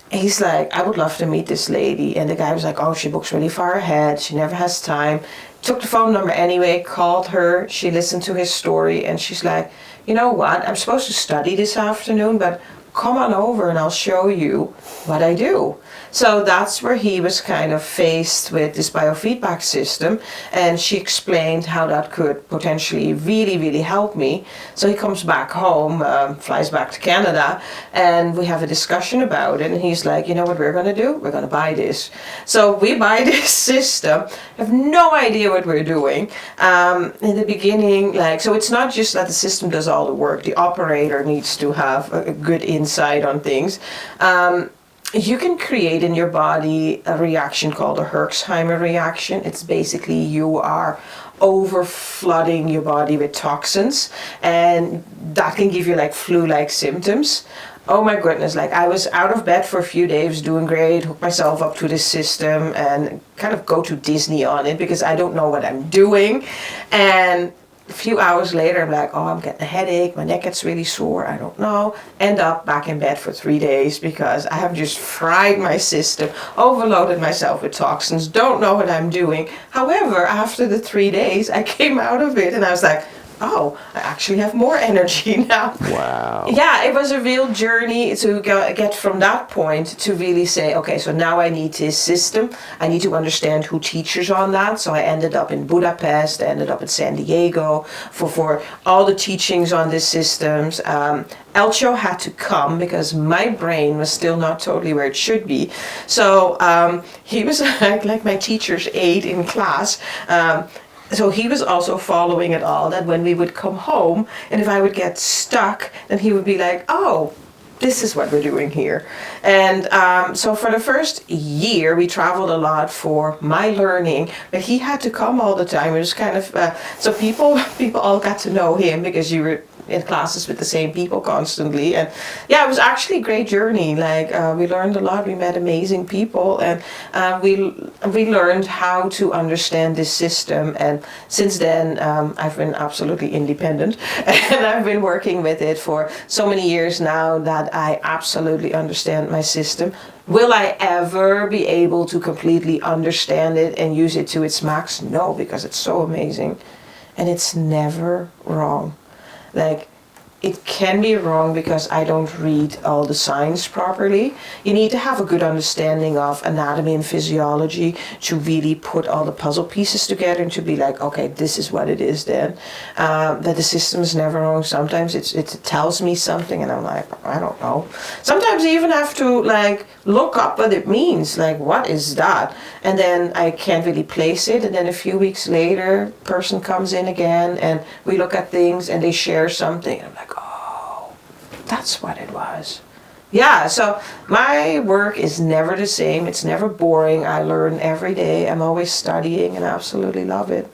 S1: he's like, I would love to meet this lady. And the guy was like, oh, she books really far ahead. She never has time. Took the phone number anyway, called her. She listened to his story and she's like, you know what, I'm supposed to study this afternoon, but come on over and I'll show you what I do. So that's where he was kind of faced with this biofeedback system, and she explained how that could potentially really, really help me. So he comes back home, flies back to Canada, and we have a discussion about it, and he's like, you know what we're going to do? We're going to buy this. So we buy this system. I have no idea what we're doing. In the beginning, like, so it's not just that the system does all the work. The operator needs to have a good insight on things. You can create in your body a reaction called a Herxheimer reaction. It's basically you are over flooding your body with toxins, and that can give you like flu-like symptoms. Oh my goodness, like I was out of bed for a few days doing great, hooked myself up to this system and kind of go to Disney on it because I don't know what I'm doing. And a few hours later, I'm like, oh, I'm getting a headache, my neck gets really sore, I don't know. End up back in bed for 3 days because I have just fried my system, overloaded myself with toxins, don't know what I'm doing. However, after the 3 days, I came out of it and I was like, oh, I actually have more energy now.
S4: Wow.
S1: Yeah, it was a real journey to get from that point to really say, okay, so now I need this system. I need to understand who teaches on that. So I ended up in Budapest, I ended up in San Diego for all the teachings on these systems. Elcho had to come because my brain was still not totally where it should be. So he was like my teacher's aide in class. So he was also following it all, that when we would come home and if I would get stuck, then he would be like, oh, this is what we're doing here. And so for the first year, we traveled a lot for my learning, but he had to come all the time. It was kind of, so people all got to know him because you were in classes with the same people constantly. And yeah, it was actually a great journey. Like we learned a lot, we met amazing people, and we learned how to understand this system. And since then, I've been absolutely independent and I've been working with it for so many years now that I absolutely understand my system. Will I ever be able to completely understand it and use it to its max? No, because it's so amazing and it's never wrong. Like, it can be wrong because I don't read all the signs properly. You need to have a good understanding of anatomy and physiology to really put all the puzzle pieces together and to be like, okay, this is what it is then. That the system is never wrong. Sometimes it tells me something and I'm like, I don't know. Sometimes I even have to like look up what it means. Like, what is that? And then I can't really place it. And then a few weeks later, person comes in again and we look at things and they share something. And I'm like, oh, that's what it was. Yeah, so my work is never the same. It's never boring. I learn every day. I'm always studying and I absolutely love it.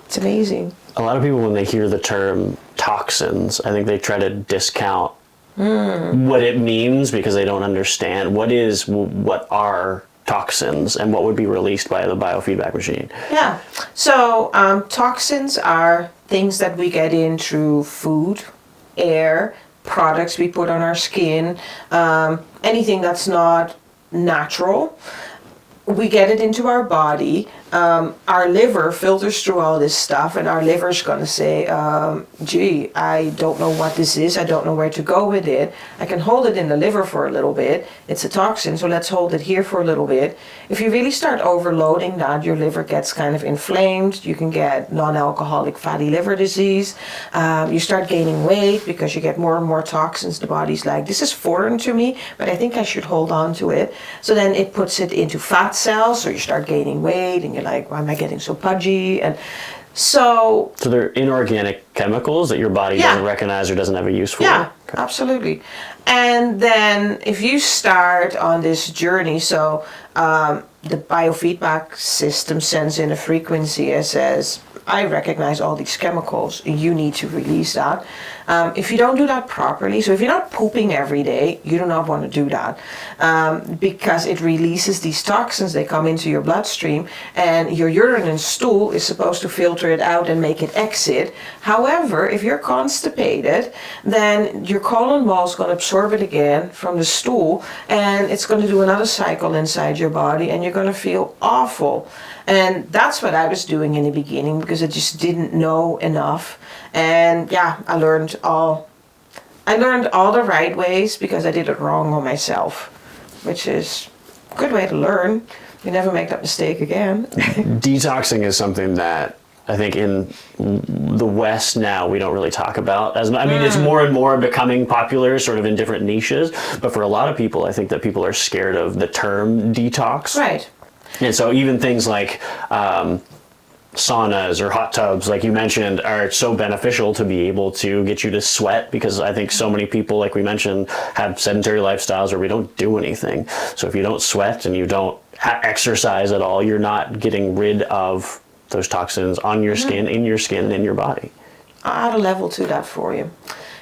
S1: It's amazing.
S4: A lot of people, when they hear the term toxins, I think they try to discount what it means because they don't understand what are toxins and what would be released by the biofeedback machine.
S1: Yeah, so toxins are things that we get in through food, air, products we put on our skin, anything that's not natural. We get it into our body. Our liver filters through all this stuff and our liver's going to say, gee, I don't know what this is. I don't know where to go with it. I can hold it in the liver for a little bit. It's a toxin, so let's hold it here for a little bit. If you really start overloading that, your liver gets kind of inflamed. You can get non-alcoholic fatty liver disease. You start gaining weight because you get more and more toxins. The body's like, this is foreign to me, but I think I should hold on to it. So then it puts it into fat cells, so you start gaining weight and you're like, why am I getting so pudgy? And so
S4: they're inorganic chemicals that your body doesn't recognize or doesn't have a use for.
S1: Yeah, okay. Absolutely. And then if you start on this journey, so the biofeedback system sends in a frequency that says, I recognize all these chemicals, you need to release that. If you don't do that properly, so if you're not pooping every day, you do not want to do that because it releases these toxins. They come into your bloodstream and your urine and stool is supposed to filter it out and make it exit. However, if you're constipated, then your colon wall is going to absorb it again from the stool and it's going to do another cycle inside your body and you're going to feel awful. And that's what I was doing in the beginning because I just didn't know enough. And yeah, I learned all the right ways because I did it wrong on myself, which is good way to learn. You never make that mistake again.
S4: Detoxing is something that I think in the West now we don't really talk about as much. I mean, it's more and more becoming popular sort of in different niches, but for a lot of people, I think that people are scared of the term detox.
S1: Right.
S4: And so even things like saunas or hot tubs, like you mentioned, are so beneficial to be able to get you to sweat, because I think so many people, like we mentioned, have sedentary lifestyles where we don't do anything. So if you don't sweat and you don't exercise at all, you're not getting rid of those toxins on your skin, in your skin, in your body.
S1: I'll add a level to that for you.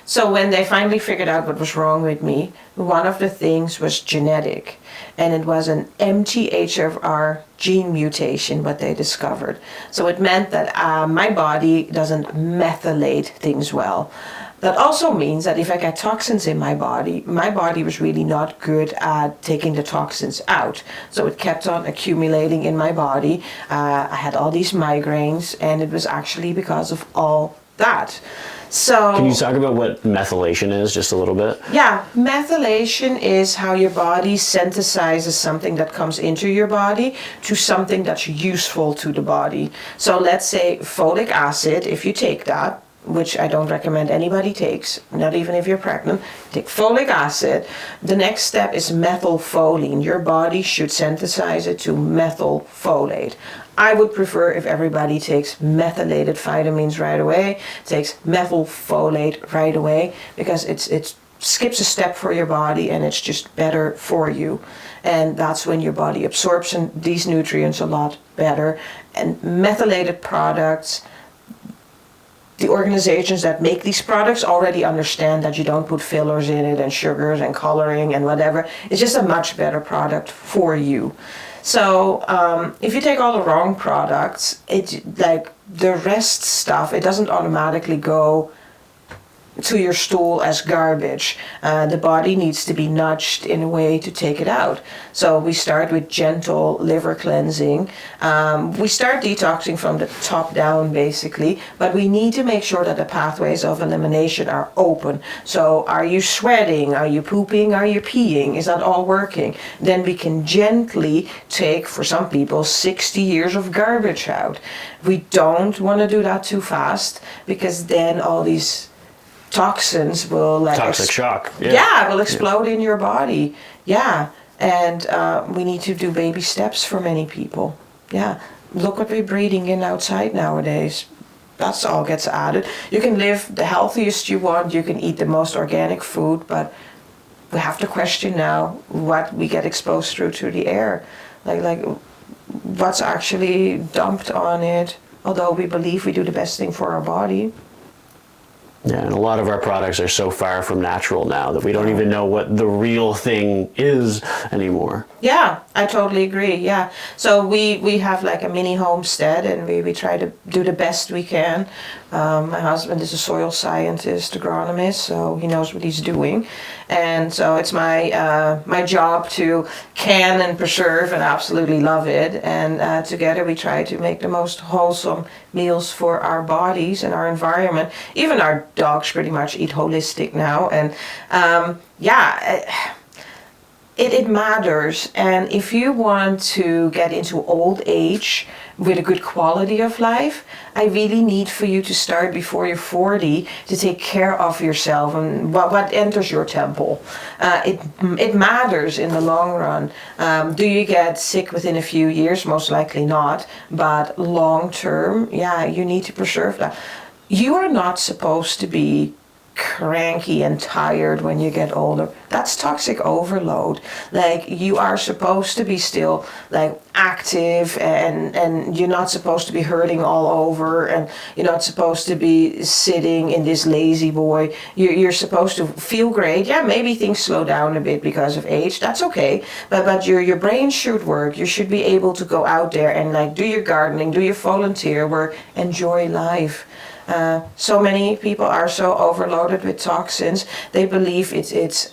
S1: So when they finally figured out what was wrong with me, one of the things was genetic, and it was an MTHFR gene mutation what they discovered. So it meant that my body doesn't methylate things well. That also means that if I get toxins in my body was really not good at taking the toxins out. So it kept on accumulating in my body. I had all these migraines, and it was actually because of all that. So,
S4: can you talk about what methylation is just a little bit?
S1: Yeah, methylation is how your body synthesizes something that comes into your body to something that's useful to the body. So let's say folic acid, if you take that, which I don't recommend anybody takes, not even if you're pregnant, take folic acid. The next step is methylfolate. Your body should synthesize it to methylfolate. I would prefer if everybody takes methylated vitamins right away, takes methylfolate right away, because it skips a step for your body and it's just better for you. And that's when your body absorbs these nutrients a lot better. And methylated products, the organizations that make these products already understand that you don't put fillers in it and sugars and coloring and whatever. It's just a much better product for you. So if you take all the wrong products, it's like the rest stuff, it doesn't automatically go to your stool as garbage. The body needs to be nudged in a way to take it out. So we start with gentle liver cleansing. We start detoxing from the top down basically, but we need to make sure that the pathways of elimination are open. So are you sweating? Are you pooping? Are you peeing? Is that all working? Then we can gently take, for some people, 60 years of garbage out. We don't want to do that too fast, because then all these toxins will like
S4: toxic shock.
S1: Yeah, will explode in your body. Yeah, and we need to do baby steps for many people. Yeah, look what we're breathing in outside nowadays. That's all gets added. You can live the healthiest you want. You can eat the most organic food, but we have to question now what we get exposed through the air, like what's actually dumped on it. Although we believe we do the best thing for our body.
S4: Yeah, and a lot of our products are so far from natural now that we don't even know what the real thing is anymore.
S1: Yeah, I totally agree. Yeah. So we have like a mini homestead, and we try to do the best we can. My husband is a soil scientist, agronomist, so he knows what he's doing. And so it's my job to can and preserve and absolutely love it. And together we try to make the most wholesome meals for our bodies and our environment. Even our dogs pretty much eat holistic now. And it matters. And if you want to get into old age with a good quality of life, I really need for you to start before you're 40 to take care of yourself and what enters your temple. It matters in the long run. Do you get sick within a few years? Most likely not. But long term, yeah, you need to preserve that. You are not supposed to be cranky and tired when you get older. That's toxic overload. Like, you are supposed to be still like active, and you're not supposed to be hurting all over, and you're not supposed to be sitting in this lazy boy. You're supposed to feel great. Yeah, maybe things slow down a bit because of age. That's okay. But your brain should work. You should be able to go out there and like do your gardening, do your volunteer work, enjoy life. So many people are so overloaded with toxins. They believe it's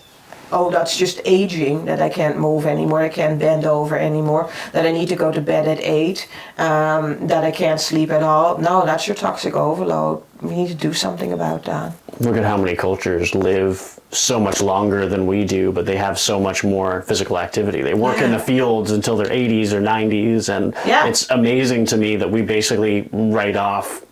S1: oh, that's just aging, that I can't move anymore, I can't bend over anymore, that I need to go to bed at 8, that I can't sleep at all. No, that's your toxic overload. We need to do something about that.
S4: Look at how many cultures live so much longer than we do, but they have so much more physical activity. They work in the fields until their 80s or 90s, and it's amazing to me that we basically write off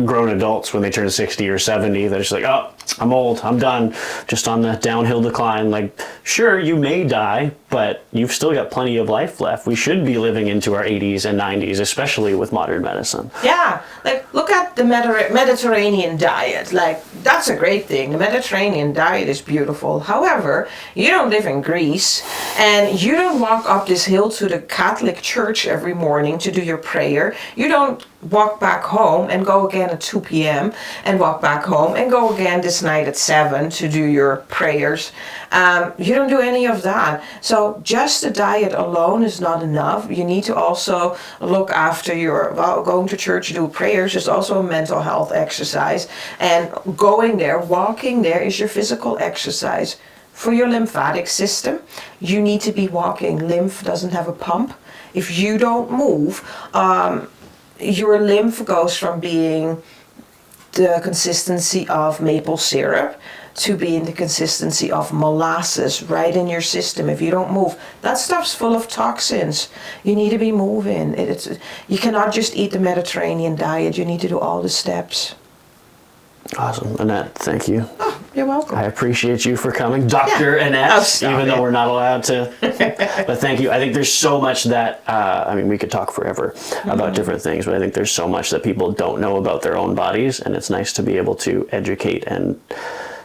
S4: grown adults when they turn 60 or 70. They're just like, oh, I'm old, I'm done, just on the downhill decline. Like, sure, you may die, but you've still got plenty of life left. We should be living into our 80s and 90s, especially with modern medicine.
S1: Yeah, like look at the Mediterranean diet. Like, that's a great thing. The Mediterranean diet is beautiful. However, you don't live in Greece, and you don't walk up this hill to the Catholic Church every morning to do your prayer. You don't walk back home and go again at 2 p.m. and walk back home and go again this night at 7 to do your prayers. You don't do any of that. So just the diet alone is not enough. You need to also look after your, well, going to church to do prayers is also a mental health exercise. And going there, walking there is your physical exercise. For your lymphatic system, you need to be walking. Lymph doesn't have a pump. If you don't move, your lymph goes from being the consistency of maple syrup to being the consistency of molasses right in your system if you don't move. That stuff's full of toxins. You need to be moving. You cannot just eat the Mediterranean diet. You need to do all the steps.
S4: Awesome. Annette, thank you.
S1: Oh, you're welcome.
S4: I appreciate you for coming. Dr. Annette, even though we're not allowed to. But thank you. I think there's so much that, we could talk forever about different things, but I think there's so much that people don't know about their own bodies, and it's nice to be able to educate and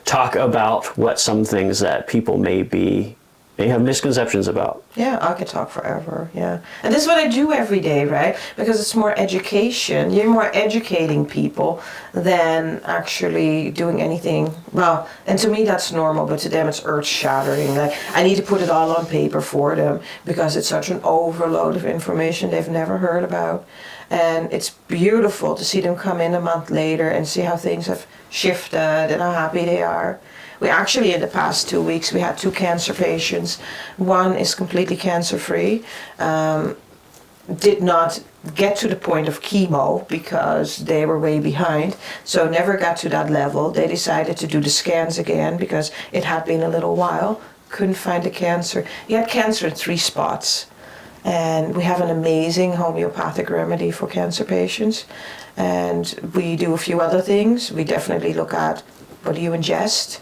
S4: talk about what some things that people may have misconceptions about.
S1: Yeah, I could talk forever, yeah. And this is what I do every day, right? Because it's more education. You're more educating people than actually doing anything. Well, and to me that's normal, but to them it's earth-shattering. Like, I need to put it all on paper for them because it's such an overload of information they've never heard about. And it's beautiful to see them come in a month later and see how things have shifted and how happy they are. We actually, in the past 2 weeks, we had 2 cancer patients. One is completely cancer-free, did not get to the point of chemo because they were way behind, so never got to that level. They decided to do the scans again because it had been a little while, couldn't find the cancer. He had cancer in 3 spots. And we have an amazing homeopathic remedy for cancer patients. And we do a few other things. We definitely look at what do you ingest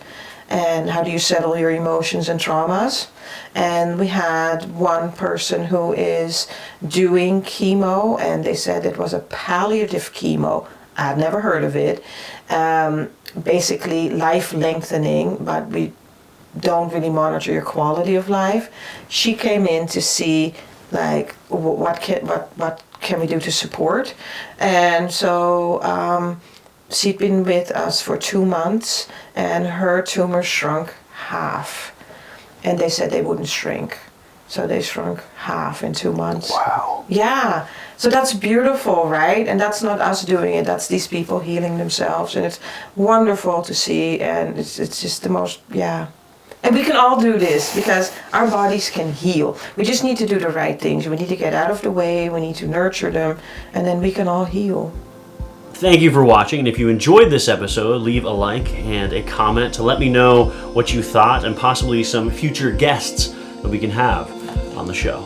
S1: and how do you settle your emotions and traumas. And we had one person who is doing chemo, and they said it was a palliative chemo. I had never heard of it. Basically life lengthening, but we don't really monitor your quality of life. She came in to see like what can we do to support, and so she'd been with us for 2 months, and her tumor shrunk half, and they said they wouldn't shrink, so they shrunk half in 2 months.
S4: Wow.
S1: Yeah, so that's beautiful, right? And that's not us doing it, that's these people healing themselves, and it's wonderful to see, and it's just the most, yeah. And we can all do this because our bodies can heal. We just need to do the right things. We need to get out of the way, we need to nurture them, and then we can all heal.
S4: Thank you for watching, and if you enjoyed this episode, leave a like and a comment to let me know what you thought and possibly some future guests that we can have on the show.